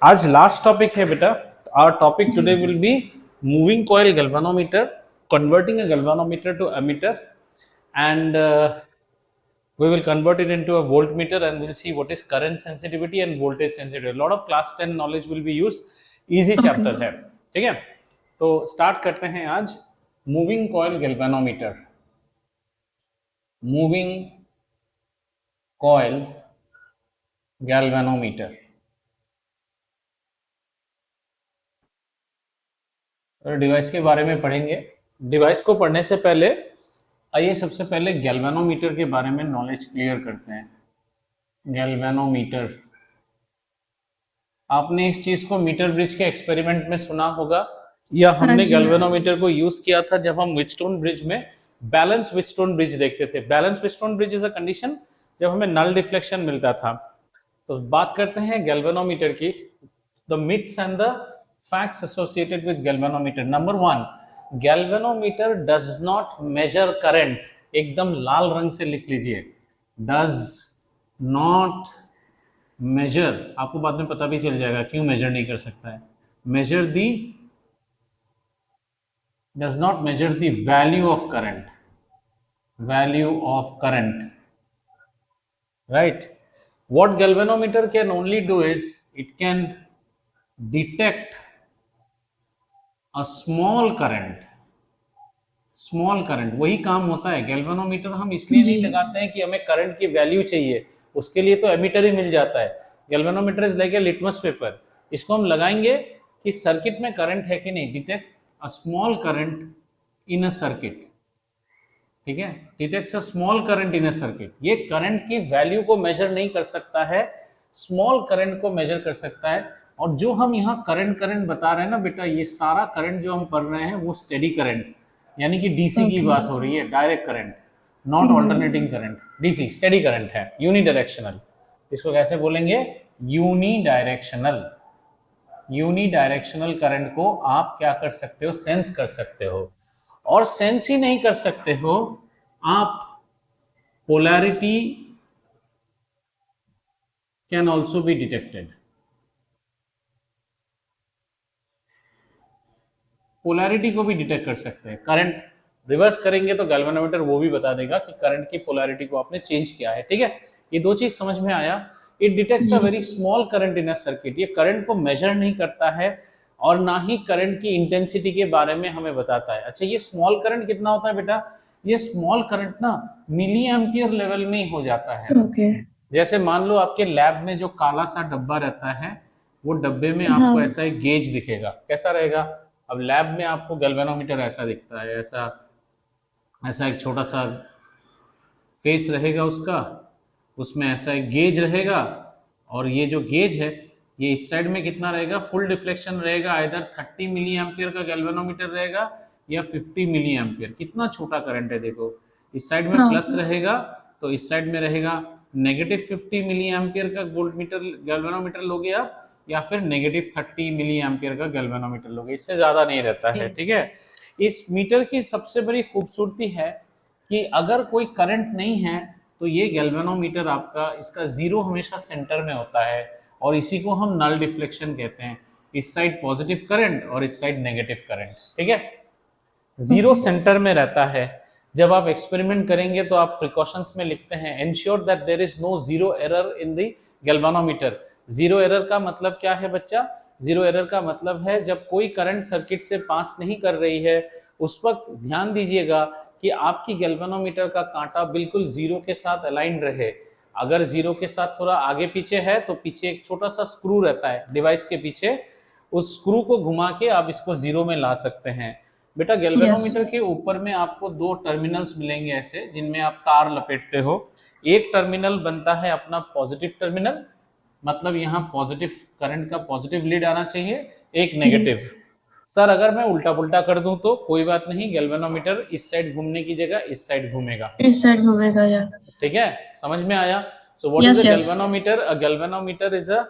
आज last topic है बेटा. Our topic today will be moving coil galvanometer, converting a galvanometer to ammeter, and we will convert it into a voltmeter, and we'll see what is current sensitivity and voltage sensitivity. A lot of class 10 knowledge will be used. Easy chapter है, ठीक है. तो start करते हैं आज moving coil galvanometer. Moving coil galvanometer. Device के बारे में पढ़ेंगे. डिवाइस को पढ़ने से पहले आइए सबसे पहले गैल्वेनोमीटर के बारे में नॉलेज क्लियर करते हैं. गैल्वेनोमीटर, आपने इस चीज को मीटर ब्रिज के एक्सपेरिमेंट में सुना होगा, या हमने गैल्वेनोमीटर को यूज किया था जब हम व्हीटस्टोन ब्रिज में बैलेंस व्हीटस्टोन ब्रिज देखते थे. Balance Wheatstone bridge is a condition जब हमें नल डिफ्लेक्शन मिलता था. तो बात करते हैं गैल्वेनोमीटर की. The myths and the facts associated with galvanometer. Number 1, galvanometer does not measure current. एकदम लाल रंग से लिख लीजिए, does not measure. आपको बाद में पता भी चल जाएगा क्यों मेजर नहीं कर सकता है. measure the, does not measure the value of current. value of current, right? What galvanometer can only do is it can detect a small current. Small current, वही काम होता है. गैल्वेनोमीटर हम इसलिए नहीं लगाते हैं कि हमें करंट की वैल्यू चाहिए, उसके लिए तो एमीटर ही मिल जाता है. Galvanometer is like a litmus paper. इसको हम लगाएंगे कि सर्किट में करंट है कि नहीं. Detect a small current in a circuit, ठीक है. Detects a small current in a circuit. ये करंट की वैल्यू को मेजर नहीं कर सकता है, स्मॉल करंट को मेजर कर सकता है. और जो हम यहाँ करंट बता रहे हैं ना बेटा, ये सारा करंट जो हम पढ़ रहे हैं वो स्टेडी करंट, यानी कि डीसी की बात हो रही है. Direct current, not alternating current. DC steady current है, यूनिडायरेक्शनल. इसको कैसे बोलेंगे? यूनिडायरेक्शनल. यूनिडायरेक्शनल करंट को आप क्या कर सकते हो? सेंस कर सकते हो. और सेंस ही नहीं कर सकते हो आप, polarity can also be detected. Polarity को भी डिटेक्ट कर सकते हैं. करंट रिवर्स करेंगे तो गैल्वेनोमीटर वो भी बता देगा कि करंट की पोलैरिटी को आपने चेंज किया है, ठीक है. ये दो चीज समझ में आया. It detects a very small current in a circuit. ये करंट को मेजर नहीं करता है और ना ही करंट की इंटेंसिटी के बारे में हमें बताता है. अच्छा, ये स्मॉल करंट कितना होता है बेटा? ये स्मॉल करंट ना मिली एम्पियर लेवल में ही हो जाता है. जैसे मान लो आपके लैब में जो काला सा डब्बा रहता है, वो डब्बे में आपको ऐसा एक गेज दिखेगा. कैसा रहेगा? अब लैब में आपको गैल्वेनोमीटर ऐसा दिखता है, ऐसा ऐसा एक छोटा सा फेस रहेगा उसका, उसमें ऐसा एक गेज रहेगा. और ये जो गेज है ये इस साइड में कितना रहेगा? फुल डिफ्लेक्शन रहेगा. इधर 30 मिली एम्पियर का गैल्वेनोमीटर रहेगा या 50 मिली एम्पियर. कितना छोटा करंट है देखो. इस साइड में प्लस रहेगा तो इस साइड में रहेगा नेगेटिव 50 मिली एम्पियर का वोल्टमीटर गैल्वेनोमीटर लोगे आप, या फिर नेगेटिव 30 मिली एम्पियर का गैल्वेनोमीटर लोगे. इससे ज्यादा नहीं रहता है, ठीक है. इस मीटर की सबसे बड़ी खूबसूरती है कि अगर कोई करंट नहीं है तो ये गैल्वेनोमीटर आपका, इसका जीरो हमेशा सेंटर में होता है, और इसी को हम नल डिफ्लेक्शन कहते हैं. इस साइड पॉजिटिव करंट और इस साइड नेगेटिव करंट, ठीक है. जीरो सेंटर में रहता है. जब आप एक्सपेरिमेंट करेंगे तो आप प्रिकॉशंस में लिखते हैं, ensure that there is no zero error in the galvanometer. Zero error का मतलब क्या है बच्चा? जीरो एरर का मतलब है जब कोई करंट सर्किट से पास नहीं कर रही है, उस वक्त ध्यान दीजिएगा कि आपकी गैल्वेनोमीटर का कांटा बिल्कुल जीरो के साथ अलाइन रहे. अगर जीरो के साथ थोड़ा आगे पीछे है तो पीछे एक छोटा सा स्क्रू रहता है डिवाइस के पीछे, उस स्क्रू को घुमा के आप इसको जीरो में ला सकते हैं. बेटा गैल्वेनोमीटर के ऊपर में आपको दो टर्मिनल्स मिलेंगे ऐसे, जिनमें आप तार लपेटते हो. एक टर्मिनल बनता है अपना पॉजिटिव टर्मिनल, मतलब यहाँ पॉजिटिव करंट का पॉजिटिव लीड आना चाहिए. एक नेगेटिव. सर अगर मैं उल्टा पुल्टा कर दूं तो कोई बात नहीं, गैल्वेनोमीटर इस साइड घूमने की जगह इस साइड घूमेगा. इस साइड घूमेगा यार, ठीक है. समझ में आया? So what is a galvanometer? A galvanometer is a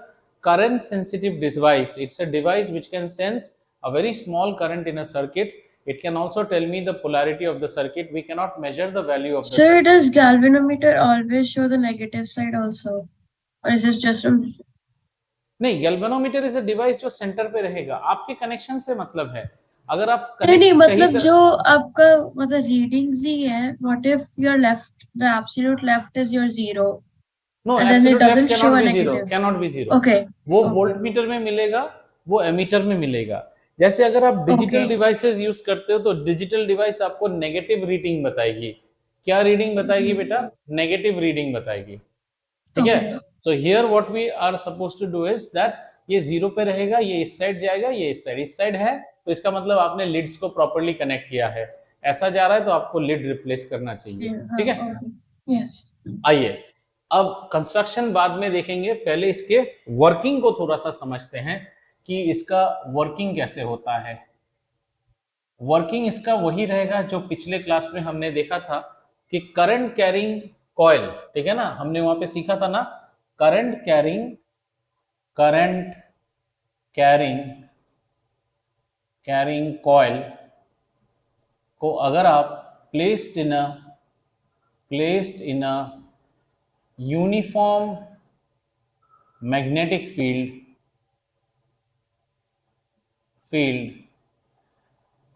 current sensitive device. It's a device which can sense a very small current in a circuit. It can also tell me the polarity of the circuit. We cannot measure the value of the circuit. Sir, does galvanometer always show the negative side also, or is it just नहीं, galvanometer is a device जो centre पे रहेगा, आपके connection से मतलब है। अगर आप नहीं नहीं, कनेक्ट सही मतलब कर, जो आपका मतलब रीडिंग्स ही है, what if your left, the absolute left is your zero no, and then it absolute left doesn't can show not a be zero, negative. Can not be zero. Okay. वो Okay. Voltmeter में मिलेगा, वो ammeter में मिलेगा। जैसे अगर आप digital Okay. Devices use करते हो तो डिजिटल डिवाइस आपको नेगेटिव रीडिंग बताएगी। क्या रीडिंग बताएगी जी. बेटा? नेगेटिव रीडिंग बताएगी। ठीक है। Okay. So here what we are suppose to do is that ये जीरो पे रहेगा, ये इस साइड जाएगा, ये इस साइड है, तो इसका मतलब आपने लिड्स को प्रॉपर्ली कनेक्ट किया है। ऐसा जा रहा है तो आपको लिड रिप्लेस करना चाहिए। Yeah. ठीक है। Okay. Yes. आइए, अब कंस्ट्रक्शन बाद में देखेंगे, पहले इसके वर्किंग को थोड़ा सा समझते हैं कि इसका वर्किंग कैसे होता है। वर्किंग इसका वही रहेगा जो पिछले क्लास में हमने देखा था कि करंट कैरिंग कॉइल, ठीक है ना, हमने वहां पे सीखा था ना, current carrying, current carrying, carrying coil को अगर आप placed in a uniform magnetic field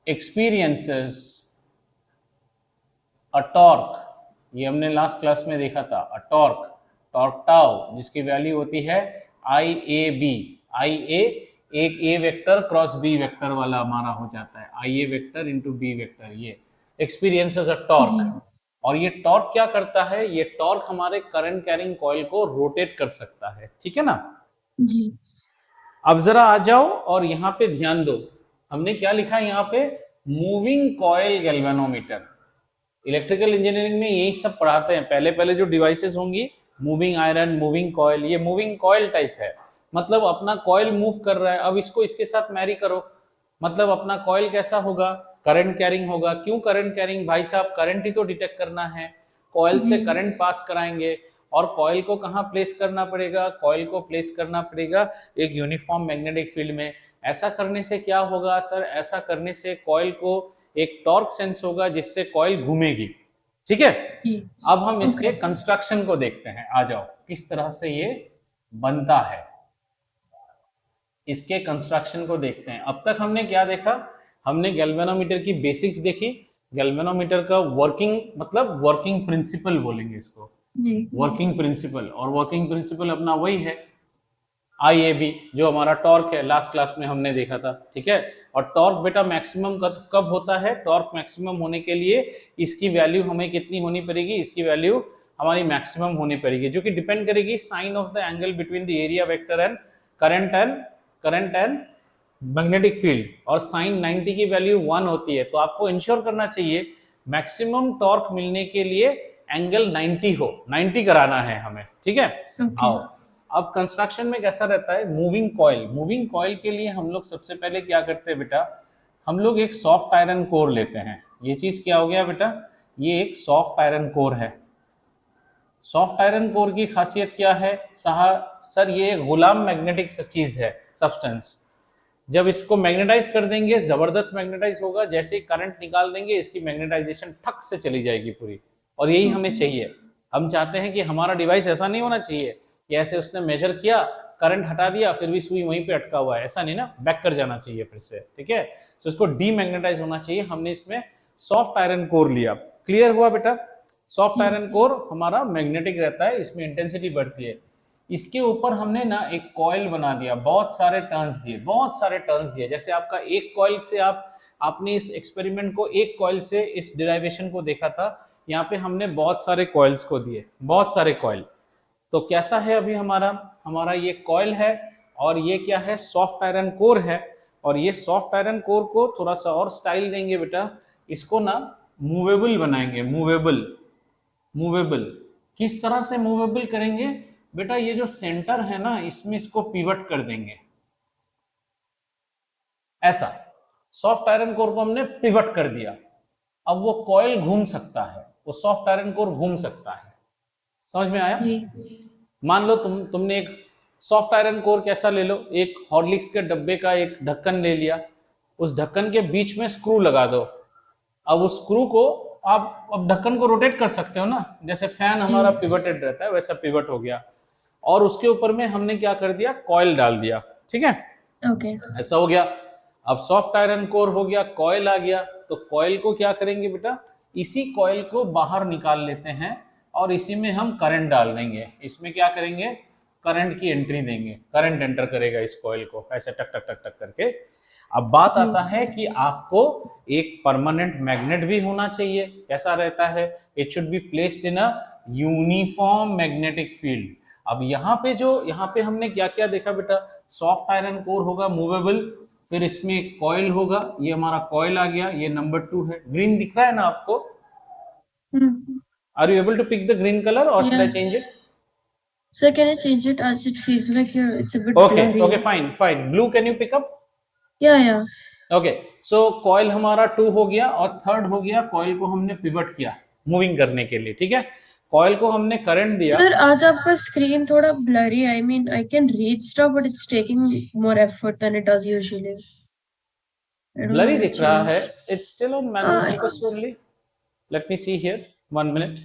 experiences a torque, ये हमने लास्ट क्लास में देखा था, अ टॉर्क टाउ, जिसकी वैल्यू होती है आई ए बी। आई ए एक ए वेक्टर क्रॉस बी वेक्टर वाला हमारा हो जाता है, आई ए वेक्टर इंटू बी वेक्टर, ये एक्सपीरियंसेस अ टॉर्क। जी. और ये टॉर्क क्या करता है? ये टॉर्क हमारे करंट कैरिंग कॉइल को रोटेट कर सकता है। ठीक है ना। जी. अब जरा आ जाओ और यहाँ पे ध्यान दो, हमने क्या लिखा है यहाँ पे? Moving coil galvanometer. Electrical engineering में यही सब पढ़ाते हैं, पहले पहले जो डिवाइसेस होंगी, मूविंग आयरन, मूविंग कॉइल, ये मूविंग कॉइल टाइप है। मतलब अपना कॉइल मूव कर रहा है, अब इसको इसके साथ मैरी करो, मतलब अपना कॉइल कैसा होगा? करंट कैरिंग होगा। क्यों करंट कैरिंग? भाई साहब करंट ही तो डिटेक्ट करना है, कॉइल से जी. करंट पास कराएंगे। और कॉइल को कहाँ प्लेस करना पड़ेगा? कॉइल को प्लेस करना पड़ेगा एक यूनिफॉर्म मैग्नेटिक फील्ड में। ऐसा करने से क्या होगा सर? ऐसा करने से कॉइल को एक टॉर्क सेंस होगा जिससे कॉइल घूमेगी। ठीक है। जी. अब हम इसके Okay. कंस्ट्रक्शन को देखते हैं, आ जाओ किस तरह से ये बनता है, इसके कंस्ट्रक्शन को देखते हैं। अब तक हमने क्या देखा? हमने गैल्वेनोमीटर की बेसिक्स देखी, गैल्वेनोमीटर का वर्किंग, मतलब वर्किंग प्रिंसिपल बोलेंगे इसको, जी. Working principle. और वर्किंग प्रिंसिपल अपना वही है आई ए बी, जो हमारा टॉर्क है, लास्ट क्लास में हमने देखा था। ठीक है। और टॉर्क बेटा मैक्सिमम कब होता है? टॉर्क मैक्सिमम होने के लिए इसकी वैल्यू हमें कितनी होनी पड़ेगी? इसकी वैल्यू हमारी मैक्सिमम होनी पड़ेगी, जो कि डिपेंड करेगी sine of the angle between the area vector and current and magnetic field. और साइन 90 की वैल्यू 1 होती है, तो आपको इंश्योर करना चाहिए मैक्सिमम टॉर्क मिलने के लिए एंगल 90 हो, 90 कराना है हमें। ठीक है। Okay. आओ, अब कंस्ट्रक्शन में कैसा रहता है? मूविंग कॉइल, मूविंग कॉइल के लिए हम लोग सबसे पहले क्या करते हैं बेटा? हम लोग एक सॉफ्ट आयरन कोर लेते हैं। ये चीज क्या हो गया बेटा? ये एक सॉफ्ट आयरन कोर है। सॉफ्ट आयरन कोर की खासियत क्या है सर? ये गुलाम मैग्नेटिक चीज है, सब्सटेंस। जब इसको मैग्नेटाइज कर देंगे, जबरदस्त मैग्नेटाइज होगा, जैसे ही करंट निकाल देंगे इसकी मैग्नेटाइजेशन ठक से चली जाएगी पूरी। और यही हमें Okay. चाहिए। हम चाहते हैं कि हमारा डिवाइस ऐसा नहीं होना चाहिए कि ऐसे उसने मेजर किया, करंट हटा दिया, फिर भी सुई वहीं पे अटका हुआ है, ऐसा नहीं ना, बैक कर जाना चाहिए फिर से। ठीक है। तो इसको डीमैग्नेटाइज होना चाहिए। हमने इसमें सॉफ्ट आयरन कोर लिया। क्लियर हुआ बेटा? सॉफ्ट जी. आयरन कोर हमारा मैग्नेटिक रहता है, इसमें इंटेंसिटी बढ़ती है। इसके ऊपर हमने ना एक कॉइल बना दिया, बहुत सारे टर्न्स दिए, बहुत सारे टर्न्स दिए। जैसे आपका एक कॉइल से आपने इस एक्सपेरिमेंट को एक कॉइल से इस डिराइवेशन को देखा था, यहाँ पे हमने बहुत सारे कॉइल्स को दिए, बहुत सारे कॉइल। तो कैसा है अभी हमारा? हमारा ये कॉइल है और ये क्या है? सॉफ्ट आयरन कोर है। और ये सॉफ्ट आयरन कोर को थोड़ा सा और स्टाइल देंगे बेटा, इसको ना मूवेबल बनाएंगे, मूवेबल। मूवेबल किस तरह से मूवेबल करेंगे बेटा? ये जो सेंटर है ना, इसमें इसको पिवट कर देंगे, ऐसा। सॉफ्ट आयरन कोर को हमने पिवट कर दिया। अब वो कॉइल घूम सकता है, वो सॉफ्ट आयरन कोर घूम सकता है। समझ में आया? जी. मान लो तुमने एक सॉफ्ट आयरन कोर कैसा ले लो, एक हॉर्लिक्स के डब्बे का एक ढक्कन ले लिया, उस ढक्कन के बीच में स्क्रू लगा दो। अब उस स्क्रू को आप अब ढक्कन को रोटेट कर सकते हो ना, जैसे फैन जी. हमारा पिवटेड रहता है वैसा पिवट हो गया। और उसके ऊपर में हमने क्या कर दिया, कॉइल डाल दिया, ठीक है, Okay. ऐसा हो गया। अब सॉफ्ट आयरन कोर हो गया, कॉइल आ गया, तो कॉइल को क्या करेंगे बेटा, इसी कॉइल को बाहर निकाल लेते हैं और इसी में हम करंट डाल देंगे, इसमें क्या करेंगे, करंट की एंट्री देंगे, करंट एंटर करेगा इस कॉइल को ऐसे टक टक टक टक करके। अब बात आता है कि आपको एक परमानेंट मैग्नेट भी होना चाहिए, कैसा रहता है, it should be placed in a uniform magnetic field. अब यहाँ पे हमने क्या क्या देखा बेटा, सॉफ्ट आयरन कोर होगा मूवेबल, फिर इसमें कॉइल होगा, ये हमारा कॉइल आ गया, ये नंबर 2 है, ग्रीन दिख रहा है ना आपको, are you able to pick the green colour और should I Yeah. Change it? So can I change it as it feels like it's a bit Okay, blurry? okay, fine, blue can you pick up? Yeah. Okay, so coil हमारा 2 हो गया और third हो गया, coil को हमने pivot किया moving करने के लिए, ठीक है, कॉइल को हमने करंट दिया। Sir, आज आपका screen थोड़ा blurry है. I mean, I can read stuff, but it's taking more effort than it does usually. I don't know blurry what दिख रहा है, it's still on manual focus only, let me see here, 1 minute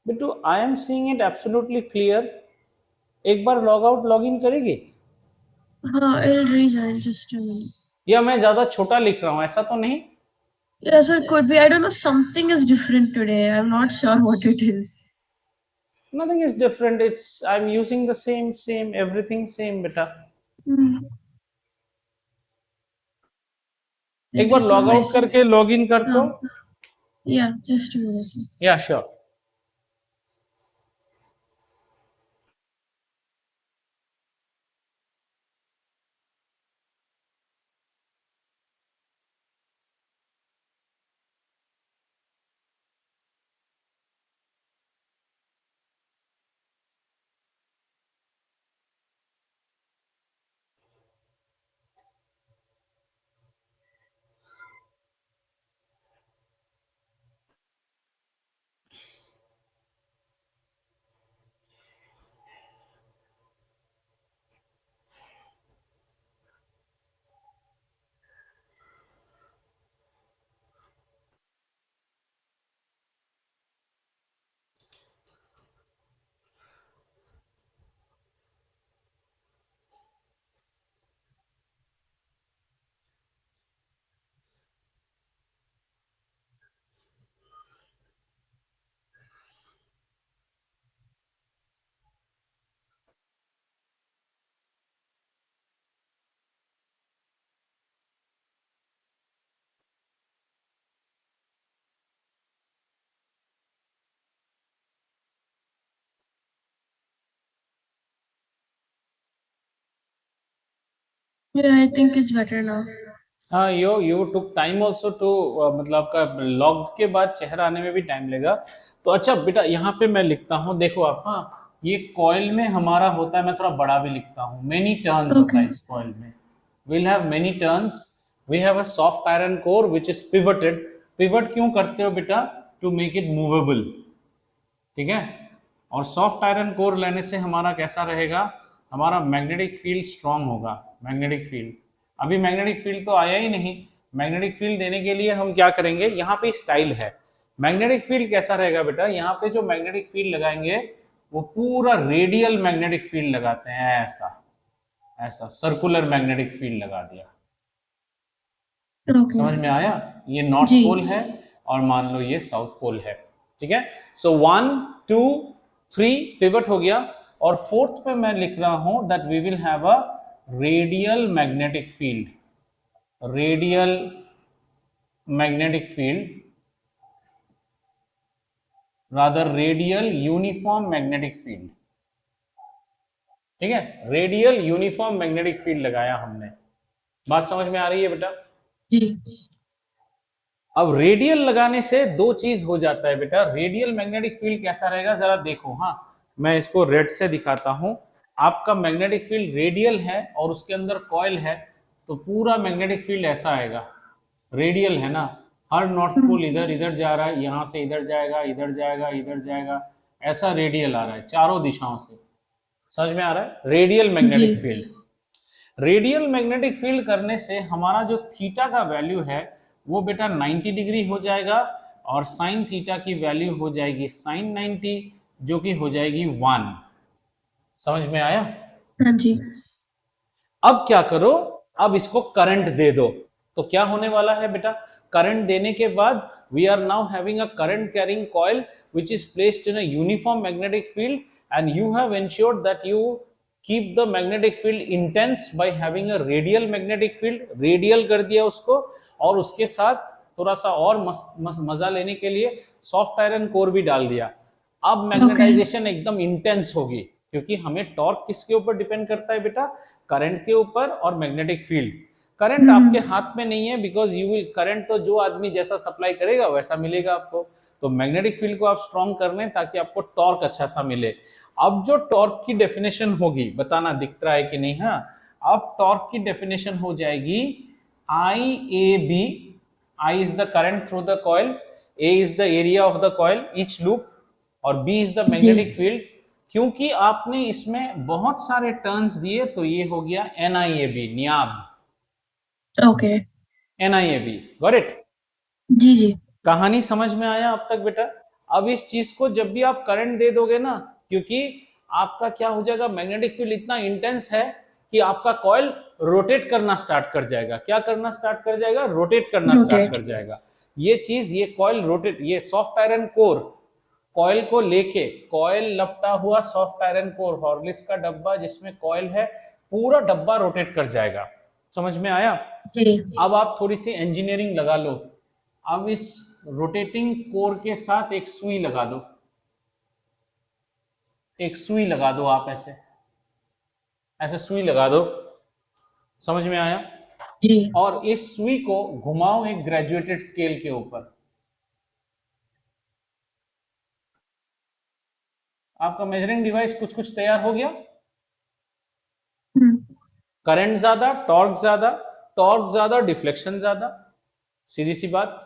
Bittu, I am seeing it absolutely clear, एक बार log out log in करेगी? हाँ, I'll rejoin just a minute. या मैं ज्यादा छोटा लिख रहा हूँ, ऐसा तो नहीं? Yeah, sir, could be. I don't know. Something is different today. I'm not sure what it is. Nothing is different, it's I'm using the same everything same बेटा। एक बार लॉग आउट करके लॉग इन कर दो। Yeah, just a minute. या sure. Yeah, I think it's better now. हाँ, you took time also too, मतलब आपका लॉग के बाद चेहरा आने में भी टाइम लेगा। तो अच्छा बेटा, यहाँ पे मैं लिखता हूँ, देखो आप, हाँ, ये कॉइल में हमारा होता है, मैं थोड़ा बड़ा भी लिखता हूँ, मेनी टर्न्स होता है इस कॉइल में, we'll have many turns, we have a soft iron core which is pivoted, pivot क्यों करते हो बेटा, to make it movable, ठीक है, और सॉफ्ट आयरन कोर लेने से हमारा कैसा रहेगा, हमारा मैग्नेटिक फील्ड स्ट्रांग होगा, मैग्नेटिक फील्ड, अभी मैग्नेटिक फील्ड तो आया ही नहीं, मैग्नेटिक फील्ड देने के लिए हम क्या करेंगे, यहाँ पे स्टाइल है, मैग्नेटिक फील्ड कैसा रहेगा बेटा, यहाँ पे जो मैग्नेटिक फील्ड लगाएंगे वो पूरा रेडियल मैग्नेटिक फील्ड लगाते हैं, ऐसा ऐसा सर्कुलर मैग्नेटिक फील्ड लगा दिया, समझ में आया, ये नॉर्थ पोल है और मान लो ये साउथ पोल है, ठीक है, सो 1 2 3 पिवट हो गया, और फोर्थ पे मैं लिख रहा हूं that we will have a radial magnetic field, radial magnetic field, rather radial uniform magnetic field, ठीक है, रेडियल यूनिफॉर्म मैग्नेटिक फील्ड लगाया हमने, बात समझ में आ रही है बेटा? जी। अब रेडियल लगाने से दो चीज हो जाता है बेटा, रेडियल मैग्नेटिक फील्ड कैसा रहेगा जरा देखो, हाँ मैं इसको रेड से दिखाता हूं, आपका मैग्नेटिक फील्ड रेडियल है और उसके अंदर कॉइल है, तो पूरा मैग्नेटिक फील्ड ऐसा आएगा, रेडियल है ना, हर नॉर्थ पोल इधर इधर जा रहा है, यहां से इधर जाएगा, इधर जाएगा, इधर जाएगा, ऐसा रेडियल आ रहा है चारों दिशाओं से, समझ में आ रहा है, radial magnetic field, radial magnetic field करने से हमारा जो थीटा का वैल्यू है वो बेटा 90 डिग्री हो जाएगा, और साइन थीटा की वैल्यू हो जाएगी साइन 90, जो कि हो जाएगी 1। समझ में आया? हाँ जी। अब क्या करो, अब इसको करंट दे दो, तो क्या होने वाला है बेटा, करंट देने के बाद we are now having a current carrying coil which is placed in a uniform magnetic field and you have ensured that you keep the magnetic field intense by having a radial magnetic field, radial कर दिया उसको, और उसके साथ थोड़ा सा और मजा लेने के लिए सॉफ्ट आयरन कोर भी डाल दिया। अब मैग्नेटाइजेशन एकदम इंटेंस होगी, क्योंकि हमें टॉर्क किसके ऊपर डिपेंड करता है बेटा, करंट के ऊपर और मैग्नेटिक फील्ड। करंट आपके हाथ में नहीं है, बिकॉज यू विल, करंट तो जो आदमी जैसा सप्लाई करेगा वैसा मिलेगा आपको, तो मैग्नेटिक फील्ड को आप स्ट्रॉन्ग कर लें ताकि आपको टॉर्क अच्छा सा मिले। अब जो टॉर्क की डेफिनेशन होगी, बताना दिख रहा है कि नहीं, हाँ, अब टॉर्क की डेफिनेशन हो जाएगी I A B, I is the current through the coil, A is the area of the coil each loop, और B is the magnetic field. क्योंकि आपने इसमें बहुत सारे टर्न्स दिए तो ये हो गया NIAB, नियाब। ओके। NIAB, got it? जी जी। कहानी समझ में आया अब तक बेटा? अब इस चीज को जब भी आप करंट दे दोगे ना, क्योंकि आपका क्या हो जाएगा, मैग्नेटिक फील्ड इतना इंटेंस है कि आपका कॉइल रोटेट करना स्टार्ट कर जाएगा। क्या करना स्टार्ट कर जाएगा? रोटेट करना स्टार्ट कर जाएगा। ये चीज, ये कॉइल रोटेट, ये सॉफ्ट आयरन कोर कॉइल को लेके, कॉइल लपटा हुआ सॉफ्ट आयरन कोर, हॉर्लिक्स का डब्बा जिसमें कॉइल है, पूरा डब्बा रोटेट कर जाएगा। समझ में आया? जी। अब आप थोड़ी सी इंजीनियरिंग लगा लो। अब इस रोटेटिंग कोर के साथ एक सुई लगा दो, एक सुई लगा दो, आप ऐसे ऐसे सुई लगा दो। समझ में आया? जी। और इस सुई को घुमाओ एक ग्रेजुएटेड स्केल के ऊपर, आपका मेजरिंग डिवाइस कुछ कुछ तैयार हो गया। करंट ज्यादा, टॉर्क ज्यादा, टॉर्क ज्यादा, डिफ्लेक्शन ज्यादा, सीधी सी बात।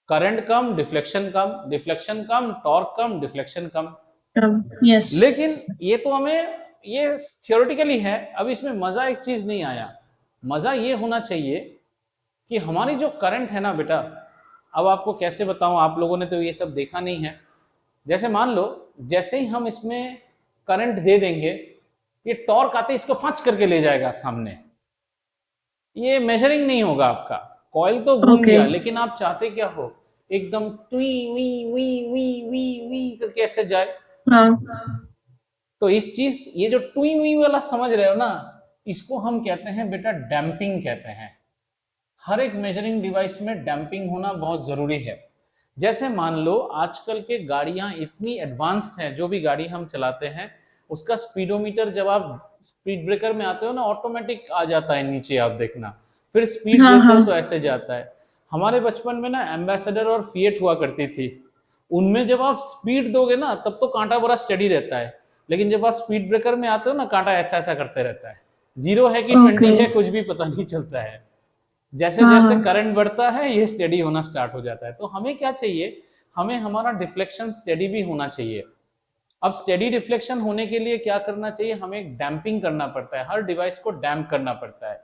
करंट कम, डिफ्लेक्शन कम, डिफ्लेक्शन कम, टॉर्क कम, डिफ्लेक्शन कम। यस। लेकिन ये तो हमें, ये थियोरेटिकली है। अब इसमें मजा एक चीज नहीं आया, मजा ये होना चाहिए कि हमारी जो करंट है ना बेटा, अब आपको कैसे बताऊं, आप लोगों ने तो ये सब देखा नहीं है। जैसे मान लो, जैसे ही हम इसमें करंट दे देंगे, ये टॉर्क आते इसको फंच करके ले जाएगा सामने, ये मेजरिंग नहीं होगा आपका। कॉइल तो घूम गया, लेकिन आप चाहते क्या हो, एकदम ट्वी वी वी वी वी वी करके ऐसे जाए। तो इस चीज, ये जो ट्वी वी वाला समझ रहे हो ना, इसको हम कहते हैं बेटा डैम्पिंग कहते हैं। हर एक मेजरिंग डिवाइस में डैम्पिंग होना बहुत जरूरी है। जैसे मान लो आजकल के गाड़ियां इतनी एडवांस्ड हैं, जो भी गाड़ी हम चलाते हैं उसका स्पीडोमीटर, जब आप स्पीड ब्रेकर में आते हो ना, ऑटोमेटिक आ जाता है नीचे, आप देखना, फिर स्पीड देते हो तो ऐसे जाता है। हमारे बचपन में ना एम्बेसडर और फिएट हुआ करती थी, उनमें जब आप स्पीड दोगे ना तब तो कांटा बड़ा स्टडी रहता है, लेकिन जब आप स्पीड ब्रेकर में आते हो ना, कांटा ऐसा ऐसा करते रहता है, 0 है कि 20 है कुछ भी पता नहीं चलता है। जैसे जैसे करंट बढ़ता है ये स्टेडी होना स्टार्ट हो जाता है। तो हमें क्या चाहिए, हमें हमारा डिफ्लेक्शन स्टेडी भी होना चाहिए। अब स्टेडी डिफ्लेक्शन होने के लिए क्या करना चाहिए, हमें डैम्पिंग करना पड़ता है, हर डिवाइस को डैम्प करना पड़ता है।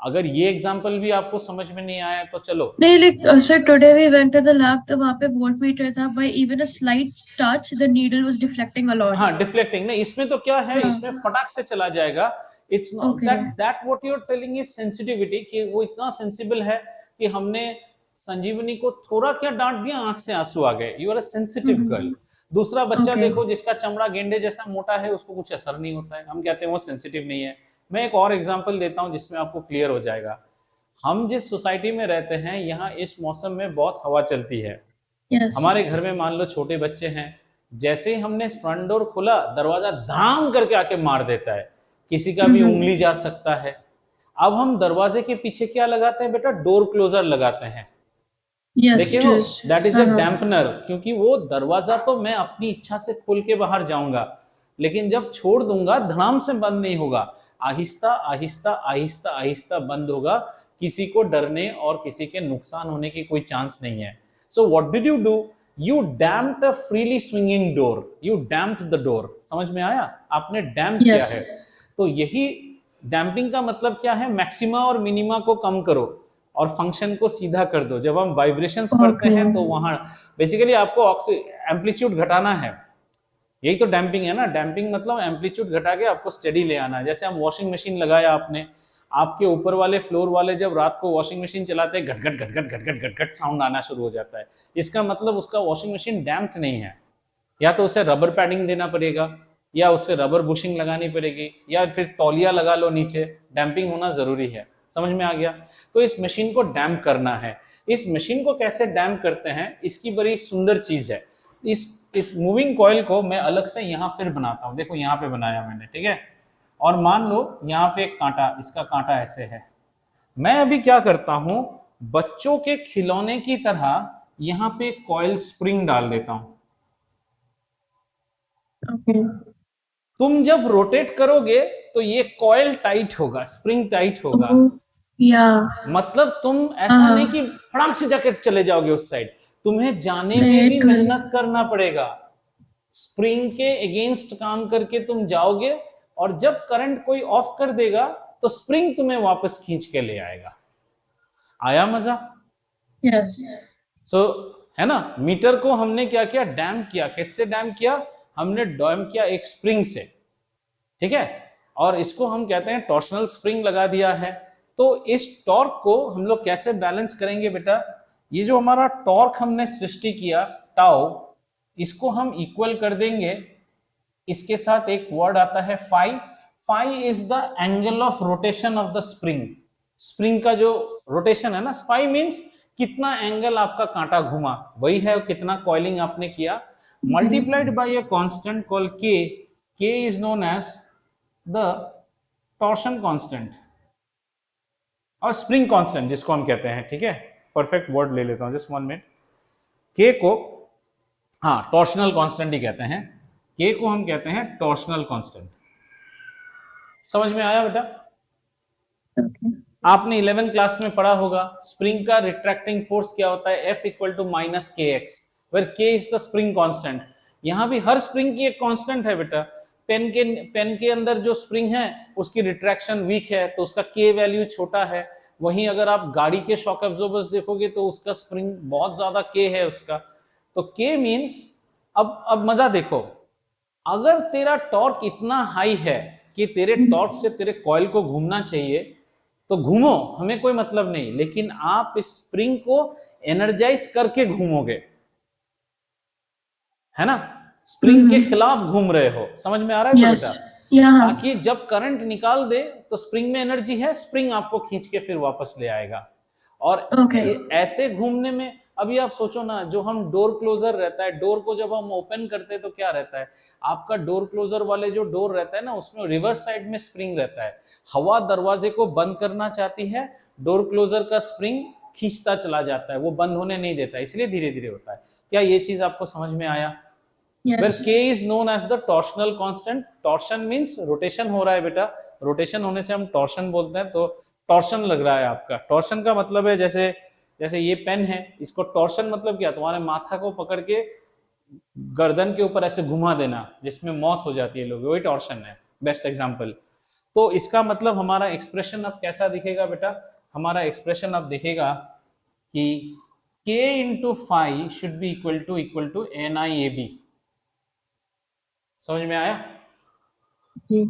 अगर ये एग्जांपल भी आपको समझ में नहीं आया तो चलो, नहीं, like sir today we went to the lab, तो वहां पे वोल्टमीटर था, by even a slight touch the needle was deflecting a lot. हाँ डिफ्लेक्टिंग नहीं, इसमें तो क्या है, इसमें फटाक से चला जाएगा। It's not that what you are telling is sensitivity, कि वो इतना सेंसिबल है कि हमने संजीवनी को थोड़ा क्या डांट दिया, आंख से आंसू आ गए। You are a sensitive girl. दूसरा बच्चा देखो जिसका चमड़ा गेंडे जैसा मोटा है, उसको कुछ असर नहीं होता है, हम कहते हैं वो सेंसिटिव नहीं है। मैं एक और एग्जांपल देता हूं जिसमें आपको क्लियर हो जाएगा। हम जिस सोसाइटी में रहते हैं, यहाँ इस मौसम में बहुत हवा चलती है। हमारे घर में मान लो छोटे बच्चे हैं, जैसे ही हमने फ्रंट डोर खोला, दरवाजा धाम करके आके मार देता है, किसी का भी उंगली जा सकता है। अब हम दरवाजे के पीछे क्या लगाते हैं बेटा, डोर क्लोजर लगाते हैं। देखे हो, दैट इज अ डैम्पनर, क्योंकि वो दरवाजा तो मैं अपनी इच्छा से खोल के बाहर जाऊंगा, लेकिन जब छोड़ दूंगा धड़ाम से बंद नहीं होगा, आहिस्ता आहिस्ता आहिस्ता आहिस्ता बंद होगा, किसी को डरने और किसी के नुकसान होने की कोई चांस नहीं है। So what did you do, you damped a freely swinging door, you damped the door. समझ में आया, आपने डैम्प किया है। तो यही डैम्पिंग का मतलब क्या है, मैक्सिमा और मिनिमा को कम करो। और फंक्शन को सीधा कर दो। जब हम वाइब्रेशंस पढ़ते हैं तो वहां बेसिकली आपको एम्पलीट्यूड घटाना है, यही तो डैम्पिंग है ना। डैम्पिंग मतलब एम्पलीट्यूड घटा के आपको स्टेडी ले आना है। जैसे हम वॉशिंग मशीन लगाया आपने, आपके ऊपर वाले फ्लोर वाले जब रात को वॉशिंग मशीन चलाते हैं, घट घट घट घट घट घट घट घट साउंड आना शुरू हो जाता है, इसका मतलब उसका वॉशिंग मशीन डैम्प्ड नहीं है। या तो उसे रबर पैडिंग देना पड़ेगा, या उसे रबर बुशिंग लगानी पड़ेगी, या फिर तौलिया लगा लो नीचे, डैम्पिंग होना जरूरी है। समझ में आ गया? तो इस मशीन को डैम्प करना है। इस मशीन को कैसे डैम्प करते हैं, इसकी बड़ी सुंदर चीज है। इस मूविंग कॉइल को मैं अलग से यहां फिर बनाता हूं। देखो यहां पे बनाया मैंने, ठीक है। और मान लो यहां पे एक कांटा, इसका कांटा ऐसे है। मैं अभी क्या करता हूं, बच्चों के खिलौने की तरह यहां पे कॉइल स्प्रिंग डाल देता हूं। Okay. तुम जब रोटेट करोगे तो ये कॉइल टाइट होगा, स्प्रिंग टाइट होगा। Oh, yeah. मतलब तुम ऐसा नहीं कि फटाक से जाके चले जाओगे उस साइड, तुम्हें जाने में भी It was. मेहनत करना पड़ेगा। स्प्रिंग के अगेंस्ट काम करके तुम जाओगे, और जब करंट कोई ऑफ कर देगा तो स्प्रिंग तुम्हें वापस खींच के ले आएगा। आया मजा? Yes. है ना। मीटर को हमने क्या किया, डैम किया। किससे डैम किया? हमने डैम किया एक स्प्रिंग से, ठीक है। और इसको हम कहते हैं टॉर्शनल स्प्रिंग लगा दिया है। तो इस टॉर्क को हम लोग कैसे बैलेंस करेंगे बेटा? ये जो हमारा टॉर्क हमने सृष्टि किया टाउ, इसको हम इक्वल कर देंगे, इसके साथ एक वर्ड आता है phi. Phi is the angle of rotation of the spring. Spring का जो रोटेशन है ना, फाई मींस कितना एंगल आपका कांटा घुमा, वही है कितना कॉइलिंग आपने किया, multiplied by a constant called K. K is known as the torsion constant और स्प्रिंग कांस्टेंट जिसको हम कहते हैं, ठीक है। परफेक्ट वर्ड ले लेता हूं, जस्ट 1 मिनट। के को हाँ टॉर्शनल कांस्टेंट ही कहते हैं। के को हम कहते हैं टॉर्शनल कांस्टेंट। समझ में आया बेटा? Okay. आपने 11th क्लास में पढ़ा होगा स्प्रिंग का रिट्रैक्टिंग फोर्स क्या होता है, F इक्वल टू माइनस के एक्स, वेयर के इज द स्प्रिंग कांस्टेंट। यहां भी हर स्प्रिंग की एक कांस्टेंट है बेटा। पेन के अंदर जो स्प्रिंग है उसकी रिट्रैक्शन वीक है तो उसका के वैल्यू छोटा है। वहीं अगर आप गाड़ी के शॉक एब्जॉर्बर्स देखोगे तो उसका स्प्रिंग बहुत ज्यादा के है उसका। तो के मींस, अब मजा देखो, अगर तेरा टॉर्क इतना हाई है कि तेरे टॉर्क से तेरे कॉइल को घूमना चाहिए तो घूमो, हमें कोई मतलब नहीं, लेकिन आप इस स्प्रिंग को एनर्जाइज करके घूमोगे, है ना। स्प्रिंग के खिलाफ घूम रहे हो। समझ में आ रहा है तो Yes. बेटा? Yeah. ताकि जब करंट निकाल दे तो स्प्रिंग में एनर्जी है, स्प्रिंग आपको खींच के फिर वापस ले आएगा। और Okay. ऐसे घूमने में, अभी आप सोचो ना, जो हम डोर क्लोजर रहता है, डोर को जब हम ओपन करते हैं तो क्या रहता है, आपका डोर क्लोजर वाले जो डोर रहता है ना, उसमें रिवर्स साइड में स्प्रिंग रहता है। हवा दरवाजे को बंद करना चाहती है, डोर क्लोजर का स्प्रिंग खींचता चला जाता है, वो बंद होने नहीं देता, इसलिए धीरे धीरे होता है। क्या ये चीज आपको समझ में आया? Where Yes. k is known as the torsional constant. Torsion means rotation हो रहा है बेटा, रोटेशन होने से हम टॉर्शन बोलते हैं। तो टॉर्शन लग रहा है आपका, टॉर्शन का मतलब है जैसे जैसे ये पेन है, इसको टॉर्शन मतलब क्या, तुम्हारे माथा को पकड़ के गर्दन के ऊपर ऐसे घुमा देना जिसमें मौत हो जाती है लोग, वही टॉर्शन है, बेस्ट एग्जांपल। तो इसका मतलब हमारा एक्सप्रेशन अब कैसा दिखेगा बेटा? हमारा एक्सप्रेशन अब दिखेगा कि k into phi should be equal to NIAB। समझ में आया? जी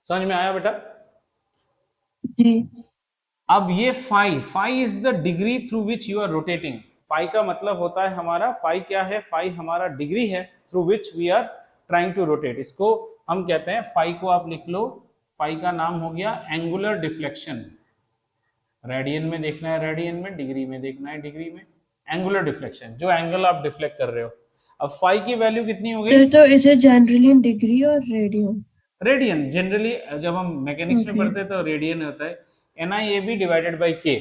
समझ में आया बेटा? जी अब ये phi is the degree through which you are rotating. Phi का मतलब होता है हमारा, फाई क्या है, फाई हमारा डिग्री है through which we are trying to rotate. इसको हम कहते हैं, फाई को आप लिख लो, फाई का नाम हो गया एंगुलर डिफ्लेक्शन। रेडियन में देखना है रेडियन में, डिग्री में देखना है डिग्री में। एंगुलर डिफ्लेक्शन, जो एंगल आप डिफ्लेक्ट कर रहे हो। अब फाई की वैल्यू कितनी हो गई? सर, तो इसे जनरली इन डिग्री और रेडियन? रेडियन जनरली जब हम मैकेनिक्स में Okay. पढ़ते हैं तो रेडियन होता है। NIAB divided by K।